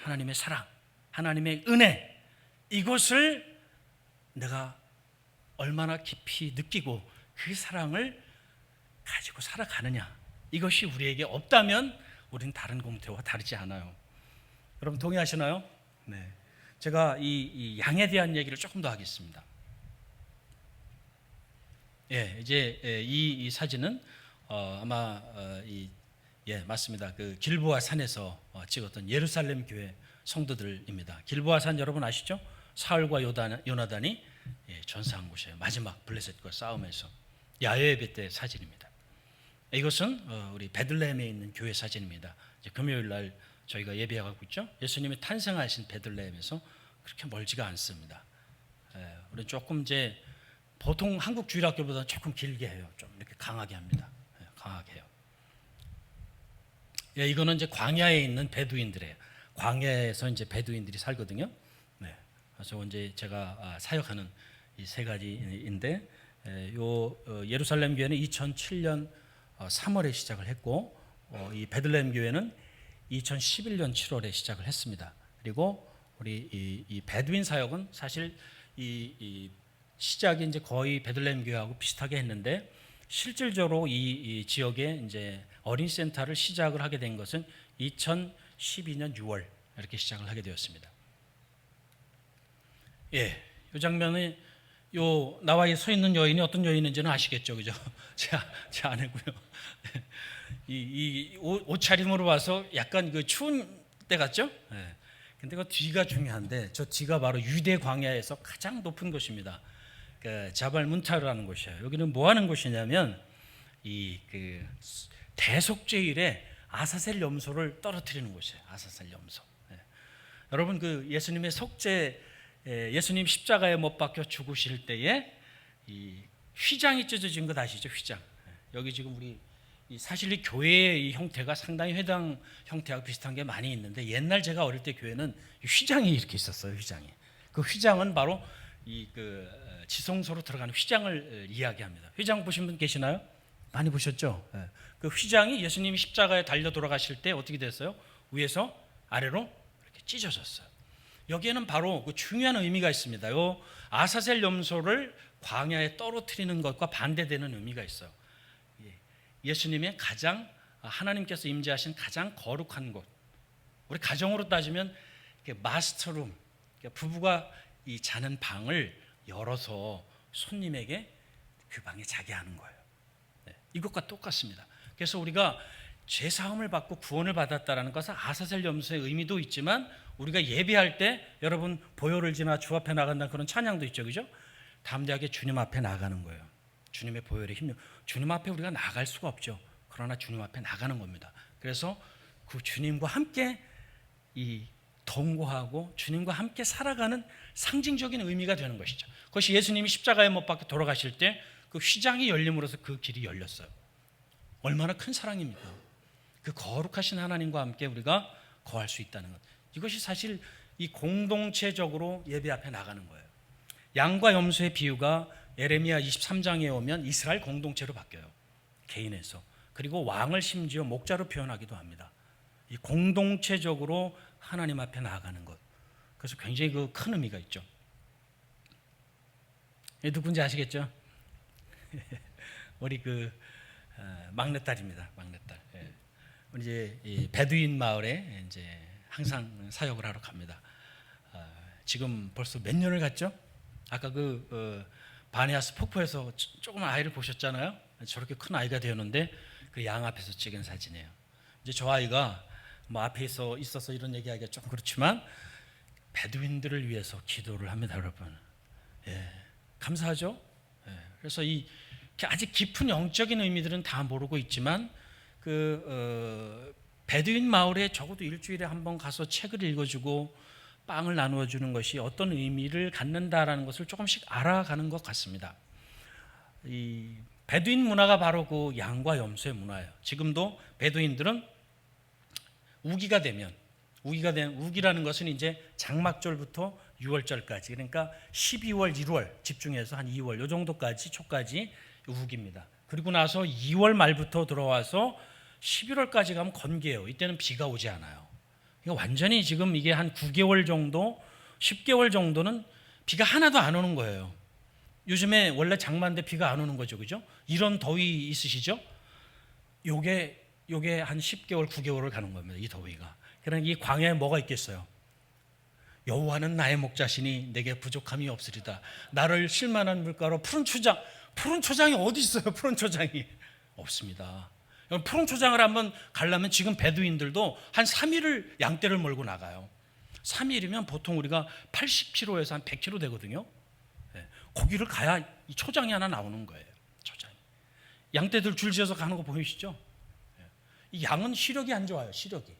하나님의 사랑, 하나님의 은혜, 이것을 내가 얼마나 깊이 느끼고 그 사랑을 가지고 살아가느냐, 이것이 우리에게 없다면 우리는 다른 공동체와 다르지 않아요. 여러분 동의하시나요? 네. 제가 이 양에 대한 얘기를 조금 더 하겠습니다. 이제 이 사진은 아마 맞습니다. 그 길보아 산에서 찍었던 예루살렘 교회 성도들입니다. 길보아 산 여러분 아시죠? 사울과 요나단이 전사한 곳이에요. 마지막 블레셋과 싸우면서 야외 예배 때 사진입니다. 이것은 우리 베들레헴에 있는 교회 사진입니다. 이제 금요일 날 저희가 예배하고 있죠. 예수님이 탄생하신 베들레헴에서 그렇게 멀지가 않습니다. 우리 조금 이제 보통 한국 주일학교보다 조금 길게 해요. 좀 이렇게 강하게 합니다. 강하게 해요. 이거는 이제 광야에 있는 베두인들이에요. 광야에서 이제 베두인들이 살거든요. 그래서 이제 제가 사역하는 이 세 가지인데, 예루살렘 교회는 2007년 3월에 시작을 했고, 이 베들레헴 교회는 2011년 7월에 시작을 했습니다. 그리고 우리 이 베두인 사역은 사실 이 시작이 이제 거의 베들레헴 교회하고 비슷하게 했는데, 실질적으로 이 지역에 이제 어린 센터를 시작을 하게 된 것은 2012년 6월 이렇게 시작을 하게 되었습니다. 이 장면이 나와 서 있는 여인이 어떤 여인인지는 아시겠죠, 그죠? 제 아내고요. 이 옷차림으로 봐서 약간 그 추운 때 같죠? 근데 그 뒤가 중요한데, 저 뒤가 바로 유대 광야에서 가장 높은 곳입니다. 그 자발 문타르라는 곳이에요. 여기는 뭐 하는 곳이냐면 그 대속죄일에 아사셀 염소를 떨어뜨리는 곳이에요. 아사셀 염소. 여러분 그 예수님의 속죄, 예수님 십자가에 못 박혀 죽으실 때에 이 휘장이 찢어진 것 아시죠? 휘장. 여기 지금 우리 사실 이 교회의 이 형태가 상당히 회당 형태하고 비슷한 게 많이 있는데, 옛날 제가 어릴 때 교회는 휘장이 이렇게 있었어요. 휘장이. 그 휘장은 바로 그 지성소로 들어가는 휘장을 이야기합니다. 휘장 보신 분 계시나요? 많이 보셨죠? 그 휘장이 예수님이 십자가에 달려 돌아가실 때 어떻게 됐어요? 위에서 아래로 이렇게 찢어졌어요. 여기에는 바로 그 중요한 의미가 있습니다. 요 아사셀 염소를 광야에 떨어뜨리는 것과 반대되는 의미가 있어요. 예수님의 가장, 하나님께서 임재하신 가장 거룩한 곳, 우리 가정으로 따지면 마스터룸, 부부가 이 자는 방을 열어서 손님에게 그 방에 자게 하는 거예요. 이것과 똑같습니다. 그래서 우리가 죄사함을 받고 구원을 받았다는 것은 아사셀 염소의 의미도 있지만, 우리가 예배할 때 여러분 보혈을 지나 주 앞에 나간다는 그런 찬양도 있죠, 그죠? 담대하게 주님 앞에 나가는 거예요. 주님의 보혈의 힘, 주님 앞에 우리가 나갈 수가 없죠. 그러나 주님 앞에 나가는 겁니다. 그래서 그 주님과 함께 이 동거하고 주님과 함께 살아가는 상징적인 의미가 되는 것이죠. 그것이 예수님이 십자가에 못 박혀 돌아가실 때 그 휘장이 열림으로써 그 길이 열렸어요. 얼마나 큰 사랑입니까? 그 거룩하신 하나님과 함께 우리가 거할 수 있다는 것, 이것이 사실 이 공동체적으로 예배 앞에 나가는 거예요. 양과 염소의 비유가 에레미야 23장에 오면 이스라엘 공동체로 바뀌어요. 개인에서. 그리고 왕을 심지어 목자로 표현하기도 합니다. 이 공동체적으로 하나님 앞에 나아가는 것, 그래서 굉장히 그 큰 의미가 있죠. 누군지 아시겠죠? 우리 그 막내딸입니다. 막내딸. 우리 이제 이 베두인 마을에 이제 항상 사역을 하러 갑니다. 지금 벌써 몇 년을 갔죠? 아까 그 바네아스 폭포에서 조그만 아이를 보셨잖아요. 저렇게 큰 아이가 되었는데 그 양 앞에서 찍은 사진이에요. 이제 저 아이가 뭐 앞에 있어서 이런 얘기하기가 좀 그렇지만 베두인들을 위해서 기도를 합니다, 여러분. 예, 감사하죠? 예, 그래서 이 아직 깊은 영적인 의미들은 다 모르고 있지만 베두인 마을에 적어도 일주일에 한 번 가서 책을 읽어주고 빵을 나누어 주는 것이 어떤 의미를 갖는다라는 것을 조금씩 알아가는 것 같습니다. 이 베두인 문화가 바로 그 양과 염소의 문화예요. 지금도 베두인들은 우기라는 것은 이제 장막절부터 6월절까지, 그러니까 12월, 1월 집중해서 한 2월 요 정도까지 초까지 우기입니다. 그리고 나서 2월 말부터 들어와서 11월까지 가면 건기예요. 이때는 비가 오지 않아요. 그러니까 완전히 지금 이게 한 9개월 정도, 10개월 정도는 비가 하나도 안 오는 거예요. 요즘에 원래 장마인데 비가 안 오는 거죠, 그죠? 이런 더위 있으시죠? 요게 한 10개월, 9개월을 가는 겁니다. 이 더위가. 그러니까 이 광야에 뭐가 있겠어요? 여호와는 나의 목자시니 내게 부족함이 없으리다. 나를 쉴만한 물가로 푸른 초장이 어디 있어요? 푸른 초장이 없습니다. 푸른 초장을 한번 가려면 지금 베두인들도 한 3일을 양떼를 몰고 나가요. 3일이면 보통 우리가 80kg에서 한 100kg 되거든요. 거기를 가야 이 초장이 하나 나오는 거예요. 초장이. 양떼들 줄지어서 가는 거 보이시죠? 이 양은 시력이 안 좋아요. 시력이.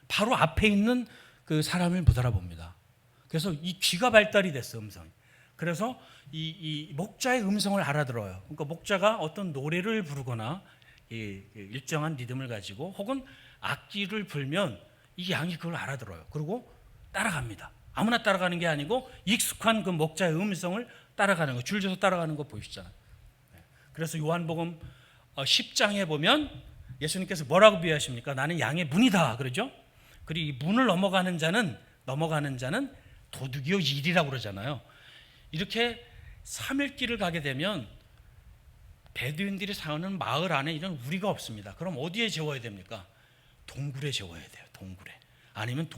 바로 앞에 있는 그 사람을 못 알아봅니다. 그래서 이 귀가 발달이 됐어, 음성이. 그래서 이 목자의 음성을 알아들어요. 그러니까 목자가 어떤 노래를 부르거나 일정한 리듬을 가지고 혹은 악기를 불면 이 양이 그걸 알아들어요. 그리고 따라갑니다. 아무나 따라가는 게 아니고 익숙한 그 목자의 음성을 따라가는 거, 줄져서 따라가는 거 보이시잖아요. 그래서 요한복음 10장에 보면 예수님께서 뭐라고 비유하십니까? 나는 양의 문이다 그러죠. 그리고 이 문을 넘어가는 자는 도둑이요 일이라고 그러잖아요. 이렇게 3일 길을 가게 되면 베두인들이 사는 마을 안에 이런 우리가 없습니다. 그럼 어디에 재워야 됩니까? 동굴에 재워야 돼요. 동굴에. 아니면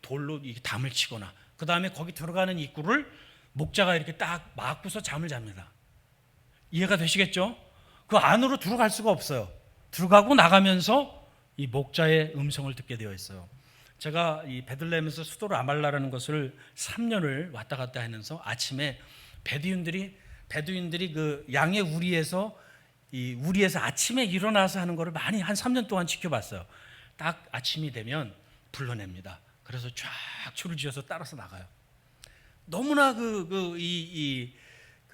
돌로 담을 치거나, 그 다음에 거기 들어가는 입구를 목자가 이렇게 딱 막고서 잠을 잡니다. 이해가 되시겠죠? 그 안으로 들어갈 수가 없어요. 들어가고 나가면서 이 목자의 음성을 듣게 되어 있어요. 제가 이 베들레헴에서 수도 라말라라는 것을 3년을 왔다 갔다 하면서 아침에 베두인들이 그 양의 우리에서 아침에 일어나서 하는 거를 많이 한 3년 동안 지켜봤어요. 딱 아침이 되면 불러냅니다. 그래서 쫙 줄을 지어서 따라서 나가요. 너무나 그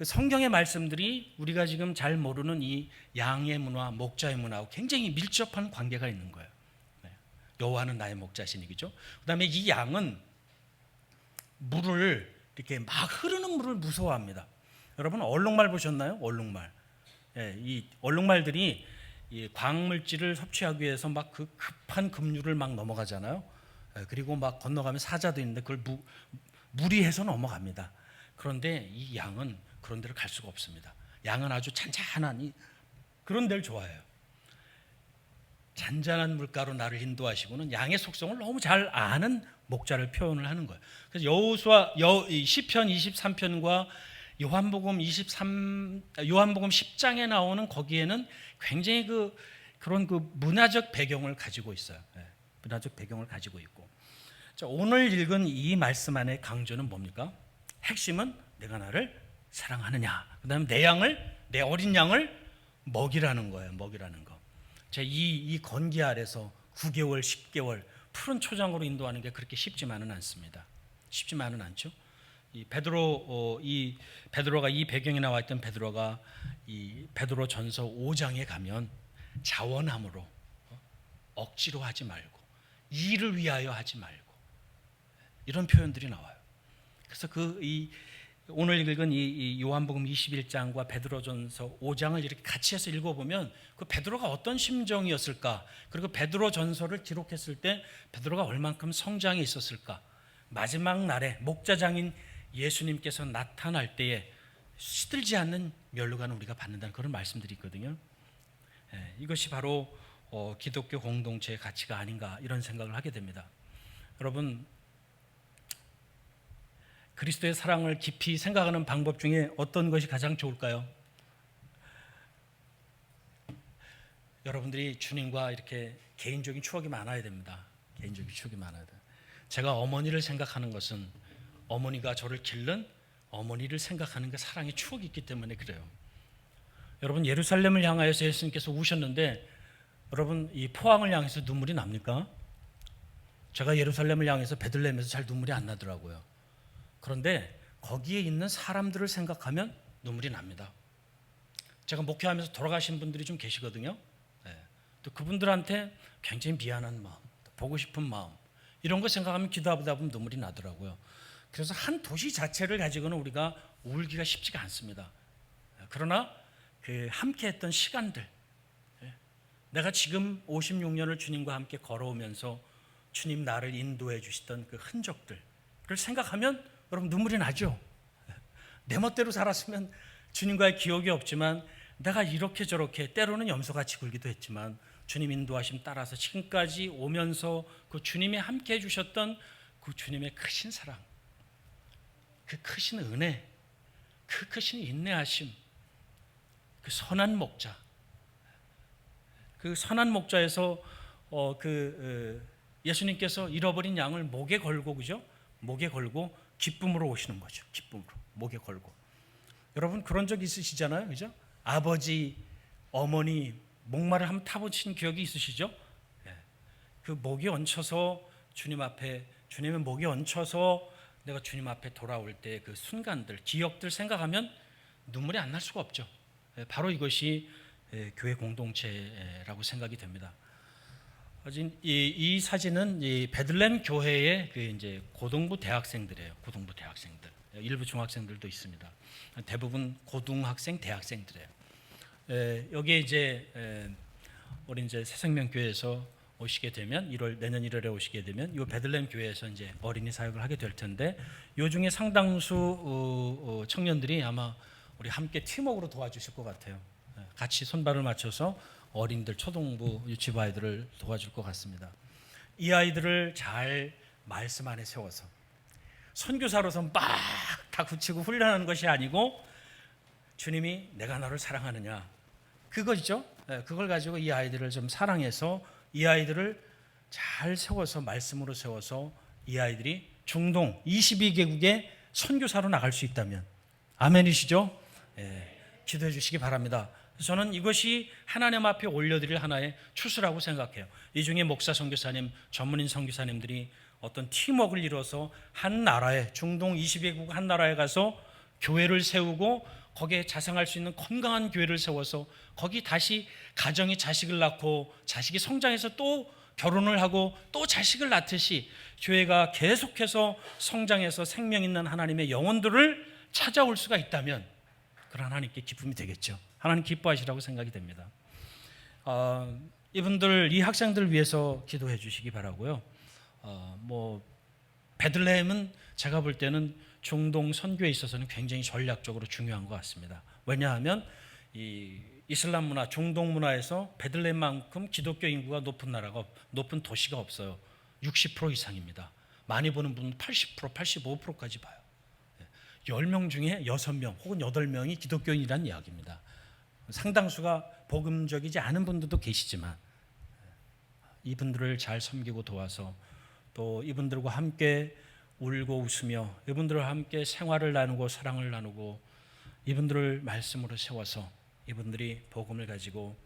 성경의 말씀들이 우리가 지금 잘 모르는 이 양의 문화, 목자의 문화하고 굉장히 밀접한 관계가 있는 거예요. 여호와는 나의 목자시니, 그죠? 그다음에 이 양은 물을 이렇게 막 흐르는 물을 무서워합니다. 여러분 얼룩말 보셨나요? 얼룩말. 이 얼룩말들이 이 광물질을 섭취하기 위해서 막 그 급한 급류를 막 넘어가잖아요. 그리고 막 건너가면 사자도 있는데 그걸 무리해서 넘어갑니다. 그런데 이 양은 그런 데를 갈 수가 없습니다. 양은 아주 잔잔한 그런 데를 좋아해요. 잔잔한 물가로 나를 인도하시고는 양의 속성을 너무 잘 아는 목자를 표현을 하는 거예요. 그래서 시편 23편과 요한복음 10장에 나오는 거기에는 굉장히 그런 문화적 배경을 가지고 있어요. 문화적 배경을 가지고 있고. 자, 오늘 읽은 이 말씀 안의 강조는 뭡니까? 핵심은 내가 나를 사랑하느냐. 그다음에 내 어린 양을 먹이라는 거예요. 먹이라는 거. 자, 이 건기 아래서 9개월, 10개월 푸른 초장으로 인도하는 게 그렇게 쉽지만은 않습니다. 쉽지만은 않죠. 베드로가 이 배경에 나와 있던 베드로가 이 베드로전서 5장에 가면 자원함으로 억지로 하지 말고 이를 위하여 하지 말고 이런 표현들이 나와요. 그래서 오늘 읽은 이 요한복음 21장과 베드로전서 5장을 이렇게 같이 해서 읽어보면 그 베드로가 어떤 심정이었을까, 그리고 베드로전서를 기록했을 때 베드로가 얼만큼 성장이 있었을까, 마지막 날에 목자장인 예수님께서 나타날 때에 시들지 않는 면류관을 우리가 받는다는 그런 말씀들이 있거든요. 이것이 바로 기독교 공동체의 가치가 아닌가 이런 생각을 하게 됩니다. 여러분, 그리스도의 사랑을 깊이 생각하는 방법 중에 어떤 것이 가장 좋을까요? 여러분들이 주님과 이렇게 개인적인 추억이 많아야 됩니다. 개인적인 추억이 많아야 돼요. 제가 어머니를 생각하는 것은 어머니가 저를 기른 어머니를 생각하는 게 사랑의 추억이 있기 때문에 그래요. 여러분, 예루살렘을 향하여서 예수님께서 우셨는데 여러분, 이 포항을 향해서 눈물이 납니까? 제가 예루살렘을 향해서 베들레헴에서 잘 눈물이 안 나더라고요. 그런데 거기에 있는 사람들을 생각하면 눈물이 납니다. 제가 목회하면서 돌아가신 분들이 좀 계시거든요. 또 그분들한테 굉장히 미안한 마음, 보고 싶은 마음, 이런 거 생각하면 기도하다 보면 눈물이 나더라고요. 그래서 한 도시 자체를 가지고는 우리가 울기가 쉽지가 않습니다. 그러나 그 함께했던 시간들, 내가 지금 56년을 주님과 함께 걸어오면서 주님 나를 인도해 주시던 그 흔적들을 생각하면 여러분 눈물이 나죠. 내 멋대로 살았으면 주님과의 기억이 없지만 내가 이렇게 저렇게 때로는 염소같이 굴기도 했지만 주님 인도하심 따라서 지금까지 오면서 그 주님이 함께 해주셨던 그 주님의 크신 사랑, 그 크신 은혜, 그 크신 인내하심, 그 선한 목자, 그 선한 목자에서 예수님께서 잃어버린 양을 목에 걸고, 그죠? 목에 걸고 기쁨으로 오시는 거죠. 기쁨으로 목에 걸고. 여러분 그런 적 있으시잖아요, 그죠? 아버지, 어머니 목마를 한번 타보신 기억이 있으시죠? 그 목에 얹혀서 주님 앞에, 주님의 목에 얹혀서 내가 주님 앞에 돌아올 때 그 순간들, 기억들 생각하면 눈물이 안 날 수가 없죠. 바로 이것이 교회 공동체라고 생각이 됩니다. 이 사진은 이 베들레헴 교회의 그 이제 고등부 대학생들이에요. 고등부 대학생들. 일부 중학생들도 있습니다. 대부분 고등학생, 대학생들이에요. 여기에 이제 우리 이제 새생명교회에서 오시게 되면 내년 1월에 오시게 되면 이 베들레헴 교회에서 이제 어린이 사역을 하게 될 텐데, 요 중에 상당수 청년들이 아마 우리 함께 팀워크로 도와주실 것 같아요. 같이 손발을 맞춰서 어린이들, 초등부, 유치부 아이들을 도와줄 것 같습니다. 이 아이들을 잘 말씀 안에 세워서 선교사로서 막 다 굳히고 훈련하는 것이 아니고 주님이 내가 너를 사랑하느냐, 그거죠. 그걸 가지고 이 아이들을 좀 사랑해서 이 아이들을 잘 세워서 말씀으로 세워서 이 아이들이 중동 22개국의 선교사로 나갈 수 있다면, 아멘이시죠? 기도해 주시기 바랍니다. 저는 이것이 하나님 앞에 올려드릴 하나의 추수라고 생각해요. 이 중에 목사 선교사님, 전문인 선교사님들이 어떤 팀워크를 이뤄서 한 나라에, 중동 22개국 한 나라에 가서 교회를 세우고 거기에 자생할 수 있는 건강한 교회를 세워서 거기 다시 가정이 자식을 낳고 자식이 성장해서 또 결혼을 하고 또 자식을 낳듯이 교회가 계속해서 성장해서 생명 있는 하나님의 영혼들을 찾아올 수가 있다면 그런 하나님께 기쁨이 되겠죠. 하나님 기뻐하시라고 생각이 됩니다. 이분들, 이 학생들을 위해서 기도해 주시기 바라고요. 베들레헴은 제가 볼 때는 중동 선교에 있어서는 굉장히 전략적으로 중요한 것 같습니다. 왜냐하면 이 이슬람 문화, 중동 문화에서 베들레헴만큼 기독교 인구가 높은 도시가 없어요. 60% 이상입니다. 많이 보는 분은 80%, 85%까지 봐요. 10명 중에 6명 혹은 8명이 기독교인이라는 이야기입니다. 상당수가 복음적이지 않은 분들도 계시지만 이분들을 잘 섬기고 도와서 또 이분들과 함께 울고 웃으며 이분들과 함께 생활을 나누고 사랑을 나누고 이분들을 말씀으로 세워서 이분들이 복음을 가지고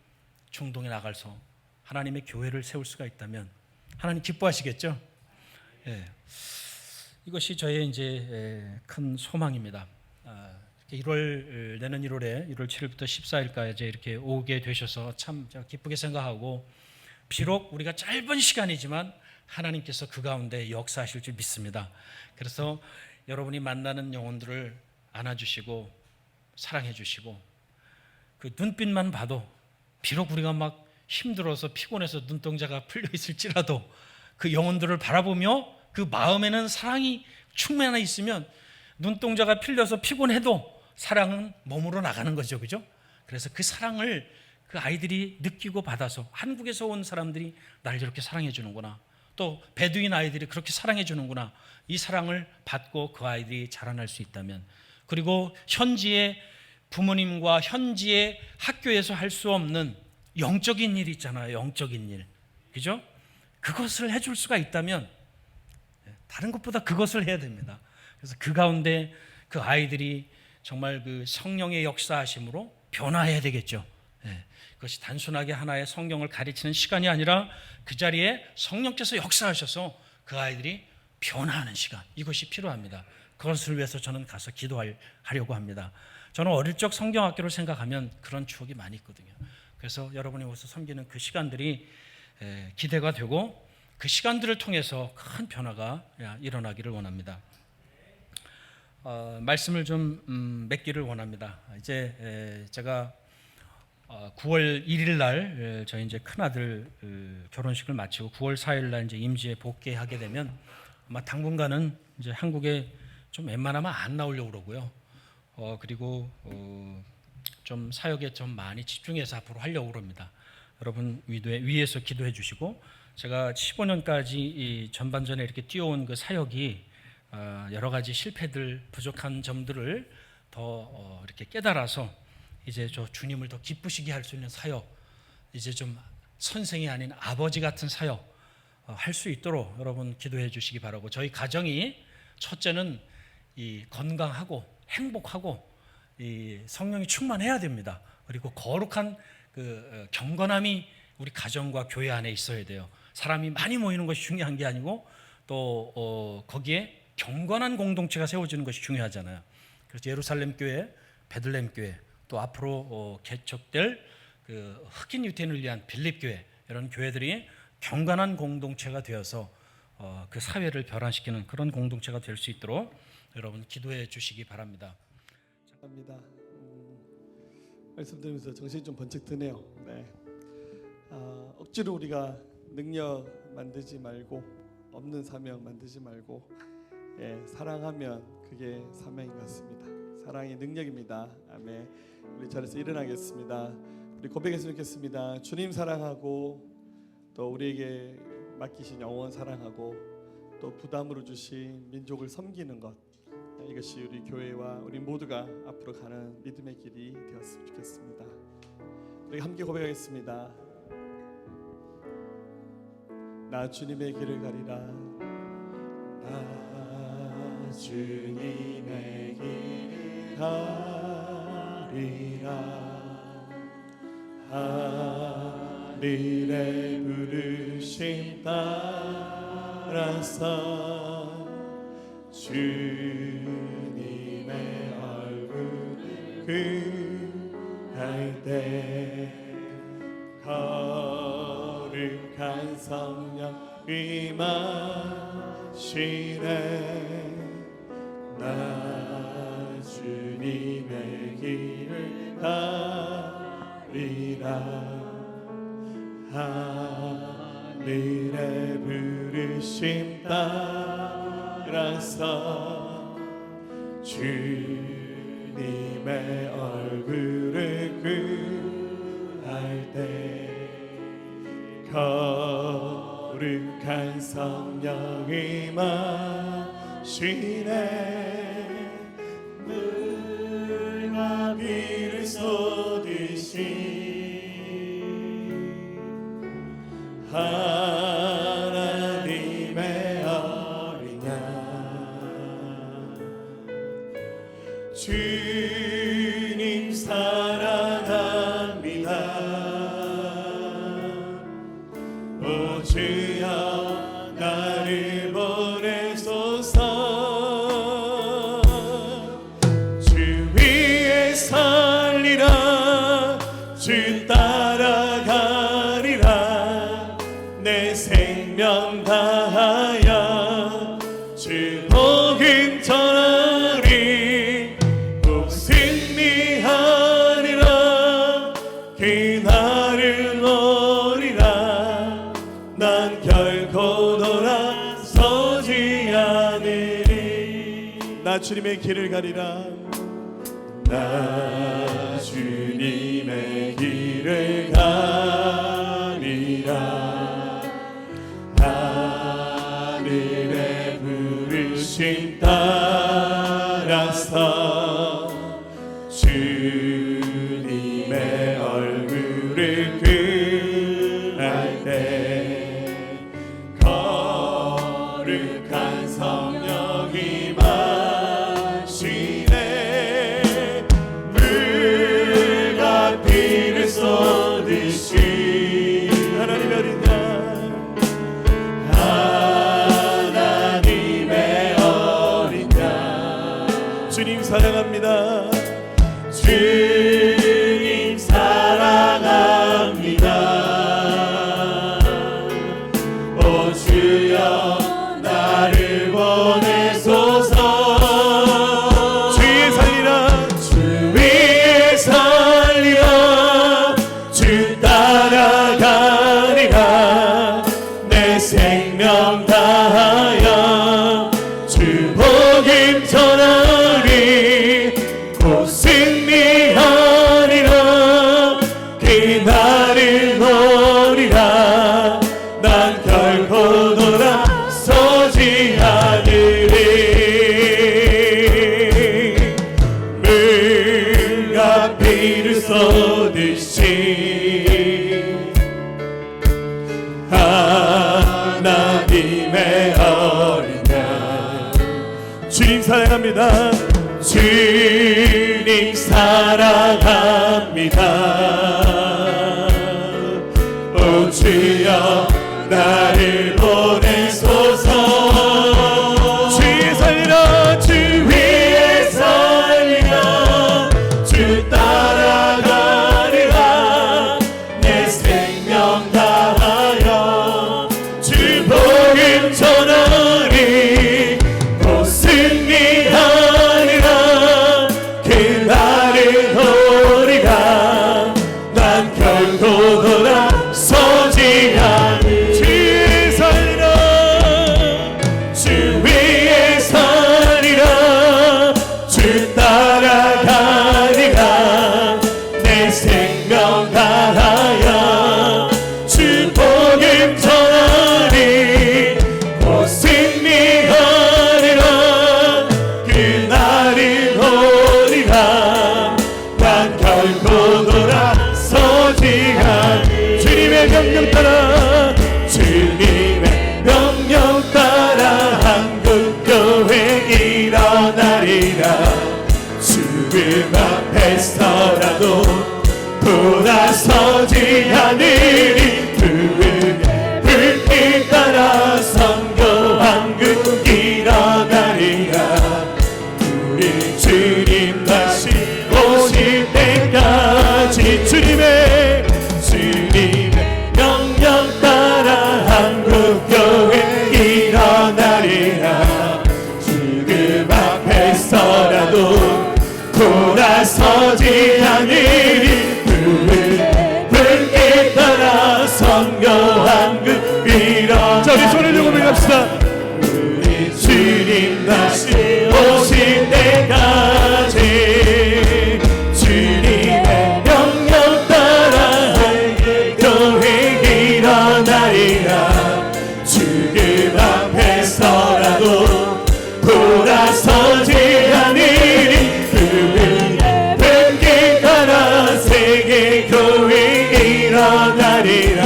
중동에 나가서 하나님의 교회를 세울 수가 있다면 하나님 기뻐하시겠죠? 이것이 저의 이제 큰 소망입니다. 내년 1월에 1월 7일부터 14일까지 이렇게 오게 되셔서 참 기쁘게 생각하고, 비록 우리가 짧은 시간이지만 하나님께서 그 가운데 역사하실 줄 믿습니다. 그래서 여러분이 만나는 영혼들을 안아주시고 사랑해 주시고, 그 눈빛만 봐도 비록 우리가 막 힘들어서 피곤해서 눈동자가 풀려 있을지라도 그 영혼들을 바라보며 그 마음에는 사랑이 충만해 있으면 눈동자가 풀려서 피곤해도 사랑은 몸으로 나가는 거죠, 그죠? 그래서 그 사랑을 그 아이들이 느끼고 받아서 한국에서 온 사람들이 나를 저렇게 사랑해 주는구나, 또 베두인 아이들이 그렇게 사랑해 주는구나. 이 사랑을 받고 그 아이들이 자라날 수 있다면, 그리고 현지의 부모님과 현지의 학교에서 할 수 없는 영적인 일 있잖아요. 영적인 일, 그죠? 그것을 해줄 수가 있다면 다른 것보다 그것을 해야 됩니다. 그래서 그 가운데 그 아이들이 정말 그 성령의 역사하심으로 변화해야 되겠죠. 그것이 단순하게 하나의 성경을 가르치는 시간이 아니라 그 자리에 성령께서 역사하셔서 그 아이들이 변화하는 시간, 이것이 필요합니다. 그것을 위해서 저는 가서 기도하려고 합니다. 저는 어릴 적 성경학교를 생각하면 그런 추억이 많이 있거든요. 그래서 여러분이 와서 섬기는 그 시간들이 기대가 되고 그 시간들을 통해서 큰 변화가 일어나기를 원합니다. 말씀을 좀 맺기를 원합니다. 이제 제가 9월 1일 날 저희 이제 큰 아들 결혼식을 마치고 9월 4일 날 이제 임지에 복귀하게 되면 아마 당분간은 이제 한국에 좀 웬만하면 안 나오려고 그러고요. 그리고 좀 사역에 좀 많이 집중해서 앞으로 하려고 그럽니다. 여러분 위에서 기도해 주시고, 제가 15년까지 이 전반전에 이렇게 뛰어온 그 사역이 여러 가지 실패들, 부족한 점들을 더 이렇게 깨달아서 이제 저 주님을 더 기쁘시게 할 수 있는 사역, 이제 좀 선생이 아닌 아버지 같은 사역 할 수 있도록 여러분 기도해 주시기 바라고, 저희 가정이 첫째는 이 건강하고 행복하고 이 성령이 충만해야 됩니다. 그리고 거룩한 그 경건함이 우리 가정과 교회 안에 있어야 돼요. 사람이 많이 모이는 것이 중요한 게 아니고 또 거기에 경건한 공동체가 세워지는 것이 중요하잖아요. 그래서 예루살렘 교회, 베들레헴 교회, 또 앞으로 개척될 그 흑인 유태인을 위한 빌립 교회, 이런 교회들이 경건한 공동체가 되어서 그 사회를 변화시키는 그런 공동체가 될 수 있도록 여러분 기도해 주시기 바랍니다. 합니다. 말씀 들으면서 정신이 좀 번쩍 드네요. 네. 억지로 우리가 능력 만들지 말고, 없는 사명 만들지 말고, 사랑하면 그게 사명인 것 같습니다. 사랑이 능력입니다. 아멘. 우리 자리에서 일어나겠습니다. 우리 고백했으면 좋겠습니다. 주님 사랑하고, 또 우리에게 맡기신 영혼 사랑하고, 또 부담으로 주신 민족을 섬기는 것, 이것이 우리 교회와 우리 모두가 앞으로 가는 믿음의 길이 되었으면 좋겠습니다. 우리 함께 고백하겠습니다. 나 주님의 길을 가리라. 나 주님의 길을 가리라. 하늘의 부르심 따라서 주님의 얼굴을 그할 때 거룩한 성령 임하시네. 나 주님의 길을 가리라. 하늘의 부르심 따라서 주님의 얼굴을 구할 때 거룩한 성령 임하시네. 물과 비를 쏟으시 하나님의 어린 양 주님 사랑합니다. 오 주여 나를 보내소서. 주 위에 살리라. 주 따라가리라. 내 생명 다하여 주 복음 전하리. 꼭 승리하리라. 그날을 노리라. 난 결코 돌아서지 않으리. 나 주님의 길을 가리라. 나 주님의 길을 가리라. 주님 따라서 주님의 얼굴을 그날 때 거룩한 성령이 마시네 물과 피를 쏟으시 하나님의 어린 양 하나님의 어린 양 주님 사랑합니다 주님 사랑합니다 오 주여 나를 보내소서 주의 살리라 주 위에 살리라 주 따라가리라 내 생명 다하여 주 복음 전하리 곧 승리하리라 그날을 노리라 난 결코 돌아서지 않으리 물과 피를 쏟으시 하나님의 어린 양 주님 사랑합니다 주님 사랑합니다 오 주여 나를 보내소서 주의 살리라 주 위에 살리라 주 따라가리라 내 생명 다하여 주 복음 전하리 곧 승리하리라 그날을 노리라 난 결코 돌아서지 않으리 주의 살리라 주 위에 살리라 주 따라가리라 내 생명 다하여 주 복음 전하리 곧 승리하리라 그날을 노리라 난 결코 돌아서지 않으리 주님의 명령 따라 주님의 명령 따라 한국교회 일어나리라 죽음 앞에서라도 돌아서지 않으리 붉은 불길 따라 선교 한국 일어나리라 우리 주님 다시 오실 때까지 주님의 명령 따라 한국교회 일어나리라 죽음 앞에서라도 돌아서지 않으리 불길 따라 선교 한국 일어나리라 자 우리 손을 들고 밀갑시다 우리 주님 다시 오실 때까지 주님의 명령 따라 교회 일어나리라 죽음 앞에서라도 돌아서지 않으리 불길 따라 세계 교회 일어나리라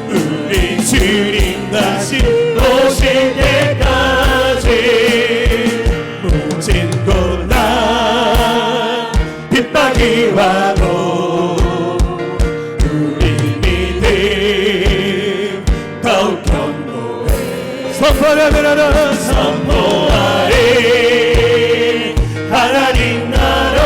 우리 주님 다시 오실 때까지 모진 고난 핍박이 와도 우리 믿음 더욱 견고해 선포하라 선포하리 하나님 나라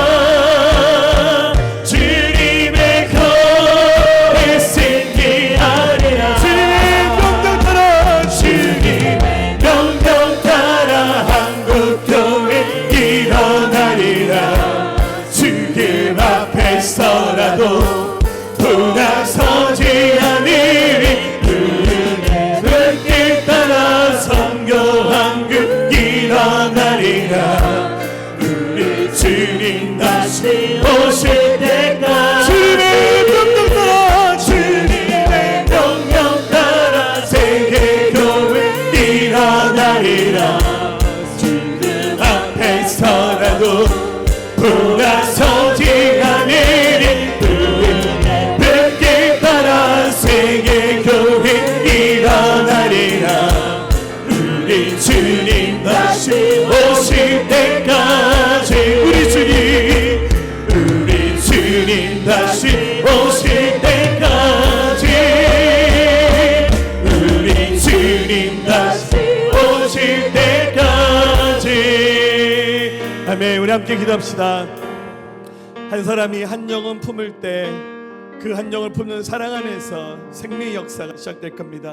주님의 거에 승리하리라 주님의 명령 따라 주님의 명령 따라 한국교회 일어나리라 죽음 앞에서라도 돌아서지 않으리 불길 따라 선교하리라 돌아서지 않으리. 붉게 따라 세계 교회 일어나리라. 우리 주님 다시 오실 때까지, 우리 주님 다시 오실 때까지, 우리 주님 다시 오실 때까지. 아멘. 우리 함께 기도합시다. 한 사람이 한 영혼 품을 때 그 한 영혼을 품는 사랑 안에서 생명의 역사가 시작될 겁니다.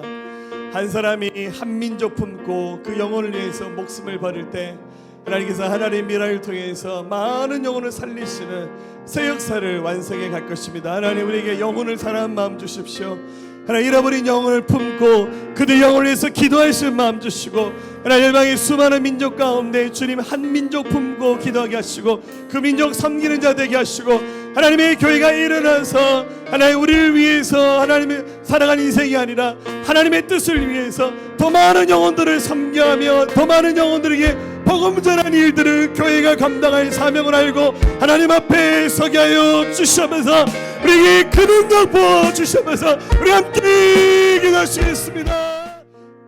한 사람이 한 민족 품고 그 영혼을 위해서 목숨을 버릴 때 하나님께서 하나님의 미라를 통해서 많은 영혼을 살리시는 새 역사를 완성해 갈 것입니다. 하나님, 우리에게 영혼을 사랑하는 마음 주십시오. 하나님, 잃어버린 영혼을 품고 그들 영혼을 위해서 기도할 수 있는 마음 주시고, 하나님, 열방의 수많은 민족 가운데 주님 한 민족 품고 기도하게 하시고 그 민족 섬기는 자 되게 하시고, 하나님의 교회가 일어나서 하나님 우리를 위해서 하나님의 살아가는 인생이 아니라 하나님의 뜻을 위해서 더 많은 영혼들을 섬겨하며 더 많은 영혼들에게 복음 전하는 일들을 교회가 감당할 사명을 알고 하나님 앞에 서게 하여 주시면서 우리에게 그 능력 부어주시면서 우리 함께 기도하시겠습니다.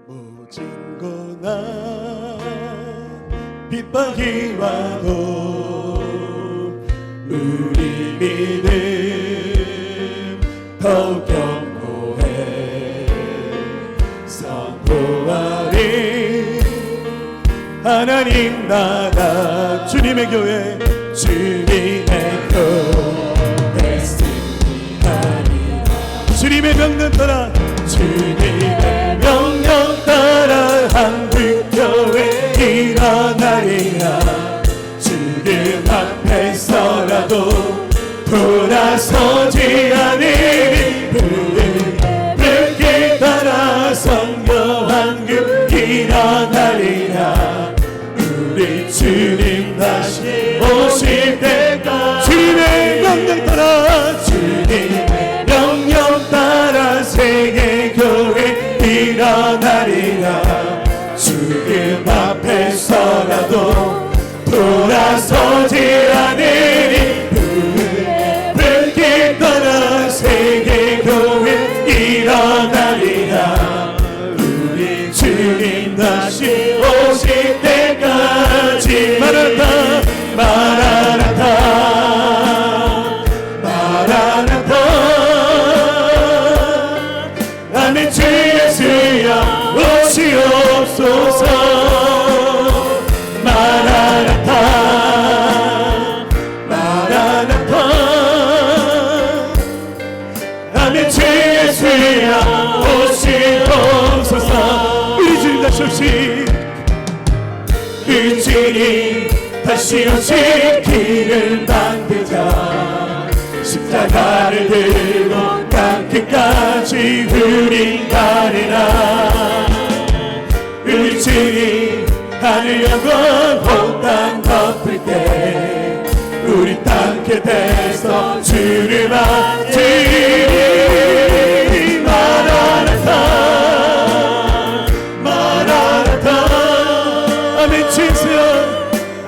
모진 고난 핍박이 와도 우리 믿음 더욱 견고해 선포하리. 하나님 나라 주님의 교회, 주님의 교회 승리하리라. 주님의 명령 따라, 주님의 명령 따라 한국교회 일어나리라. 주님 앞에서라도 돌아서지 않으리. 붉게 따라 성교한국 일어나리라. 우리 주님 다시 오실 때까지, 주님의 명령 따라, 주님의 명령 따라 세계교회 일어나리라. 주님 앞에서라도 돌아서지 않으리. 붉게 따라 세계교회 일어나리라. 우리 주님 다시 오실 때까지. 마라나타 마라나타 마라나타. 아멘. 주 예수여 오시옵소서. 마라나타 마라나타. 아멘. 주 예수여 오시옵소서. 우리 주님 다시 오시, 우리 주님 다시 오실 길을 만들자. 십자가를 들고 땅끝까지 우린 가리라. 우리 주님 하늘 영광 온 땅 덮을 때 우리 땅끝에서 주를 맞으리. 마라나타 마라나타. 아멘. 주여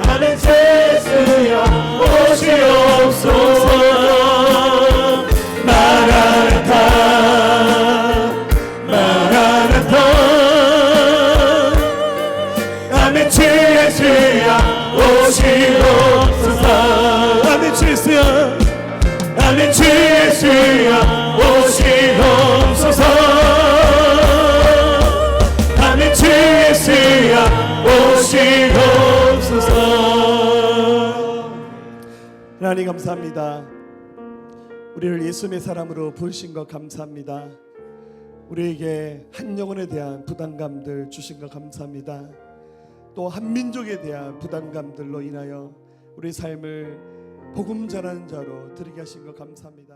아멘. 주여 오시옵소서. 마라나타 마라나타. 아멘. 주 예수여 오시옵소서. 아멘. 주 예수여 아멘. 주 예수여 오시옵소서. 아멘. 주 예수여 오시옵소서. 하나님 감사합니다. 우리를 예수님의 사람으로 부르신 것 감사합니다. 우리에게 한 영혼에 대한 부담감들 주신 것 감사합니다. 또 한 민족에 대한 부담감들로 인하여 우리 삶을 복음 전하는 자로 드리게 하신 것 감사합니다.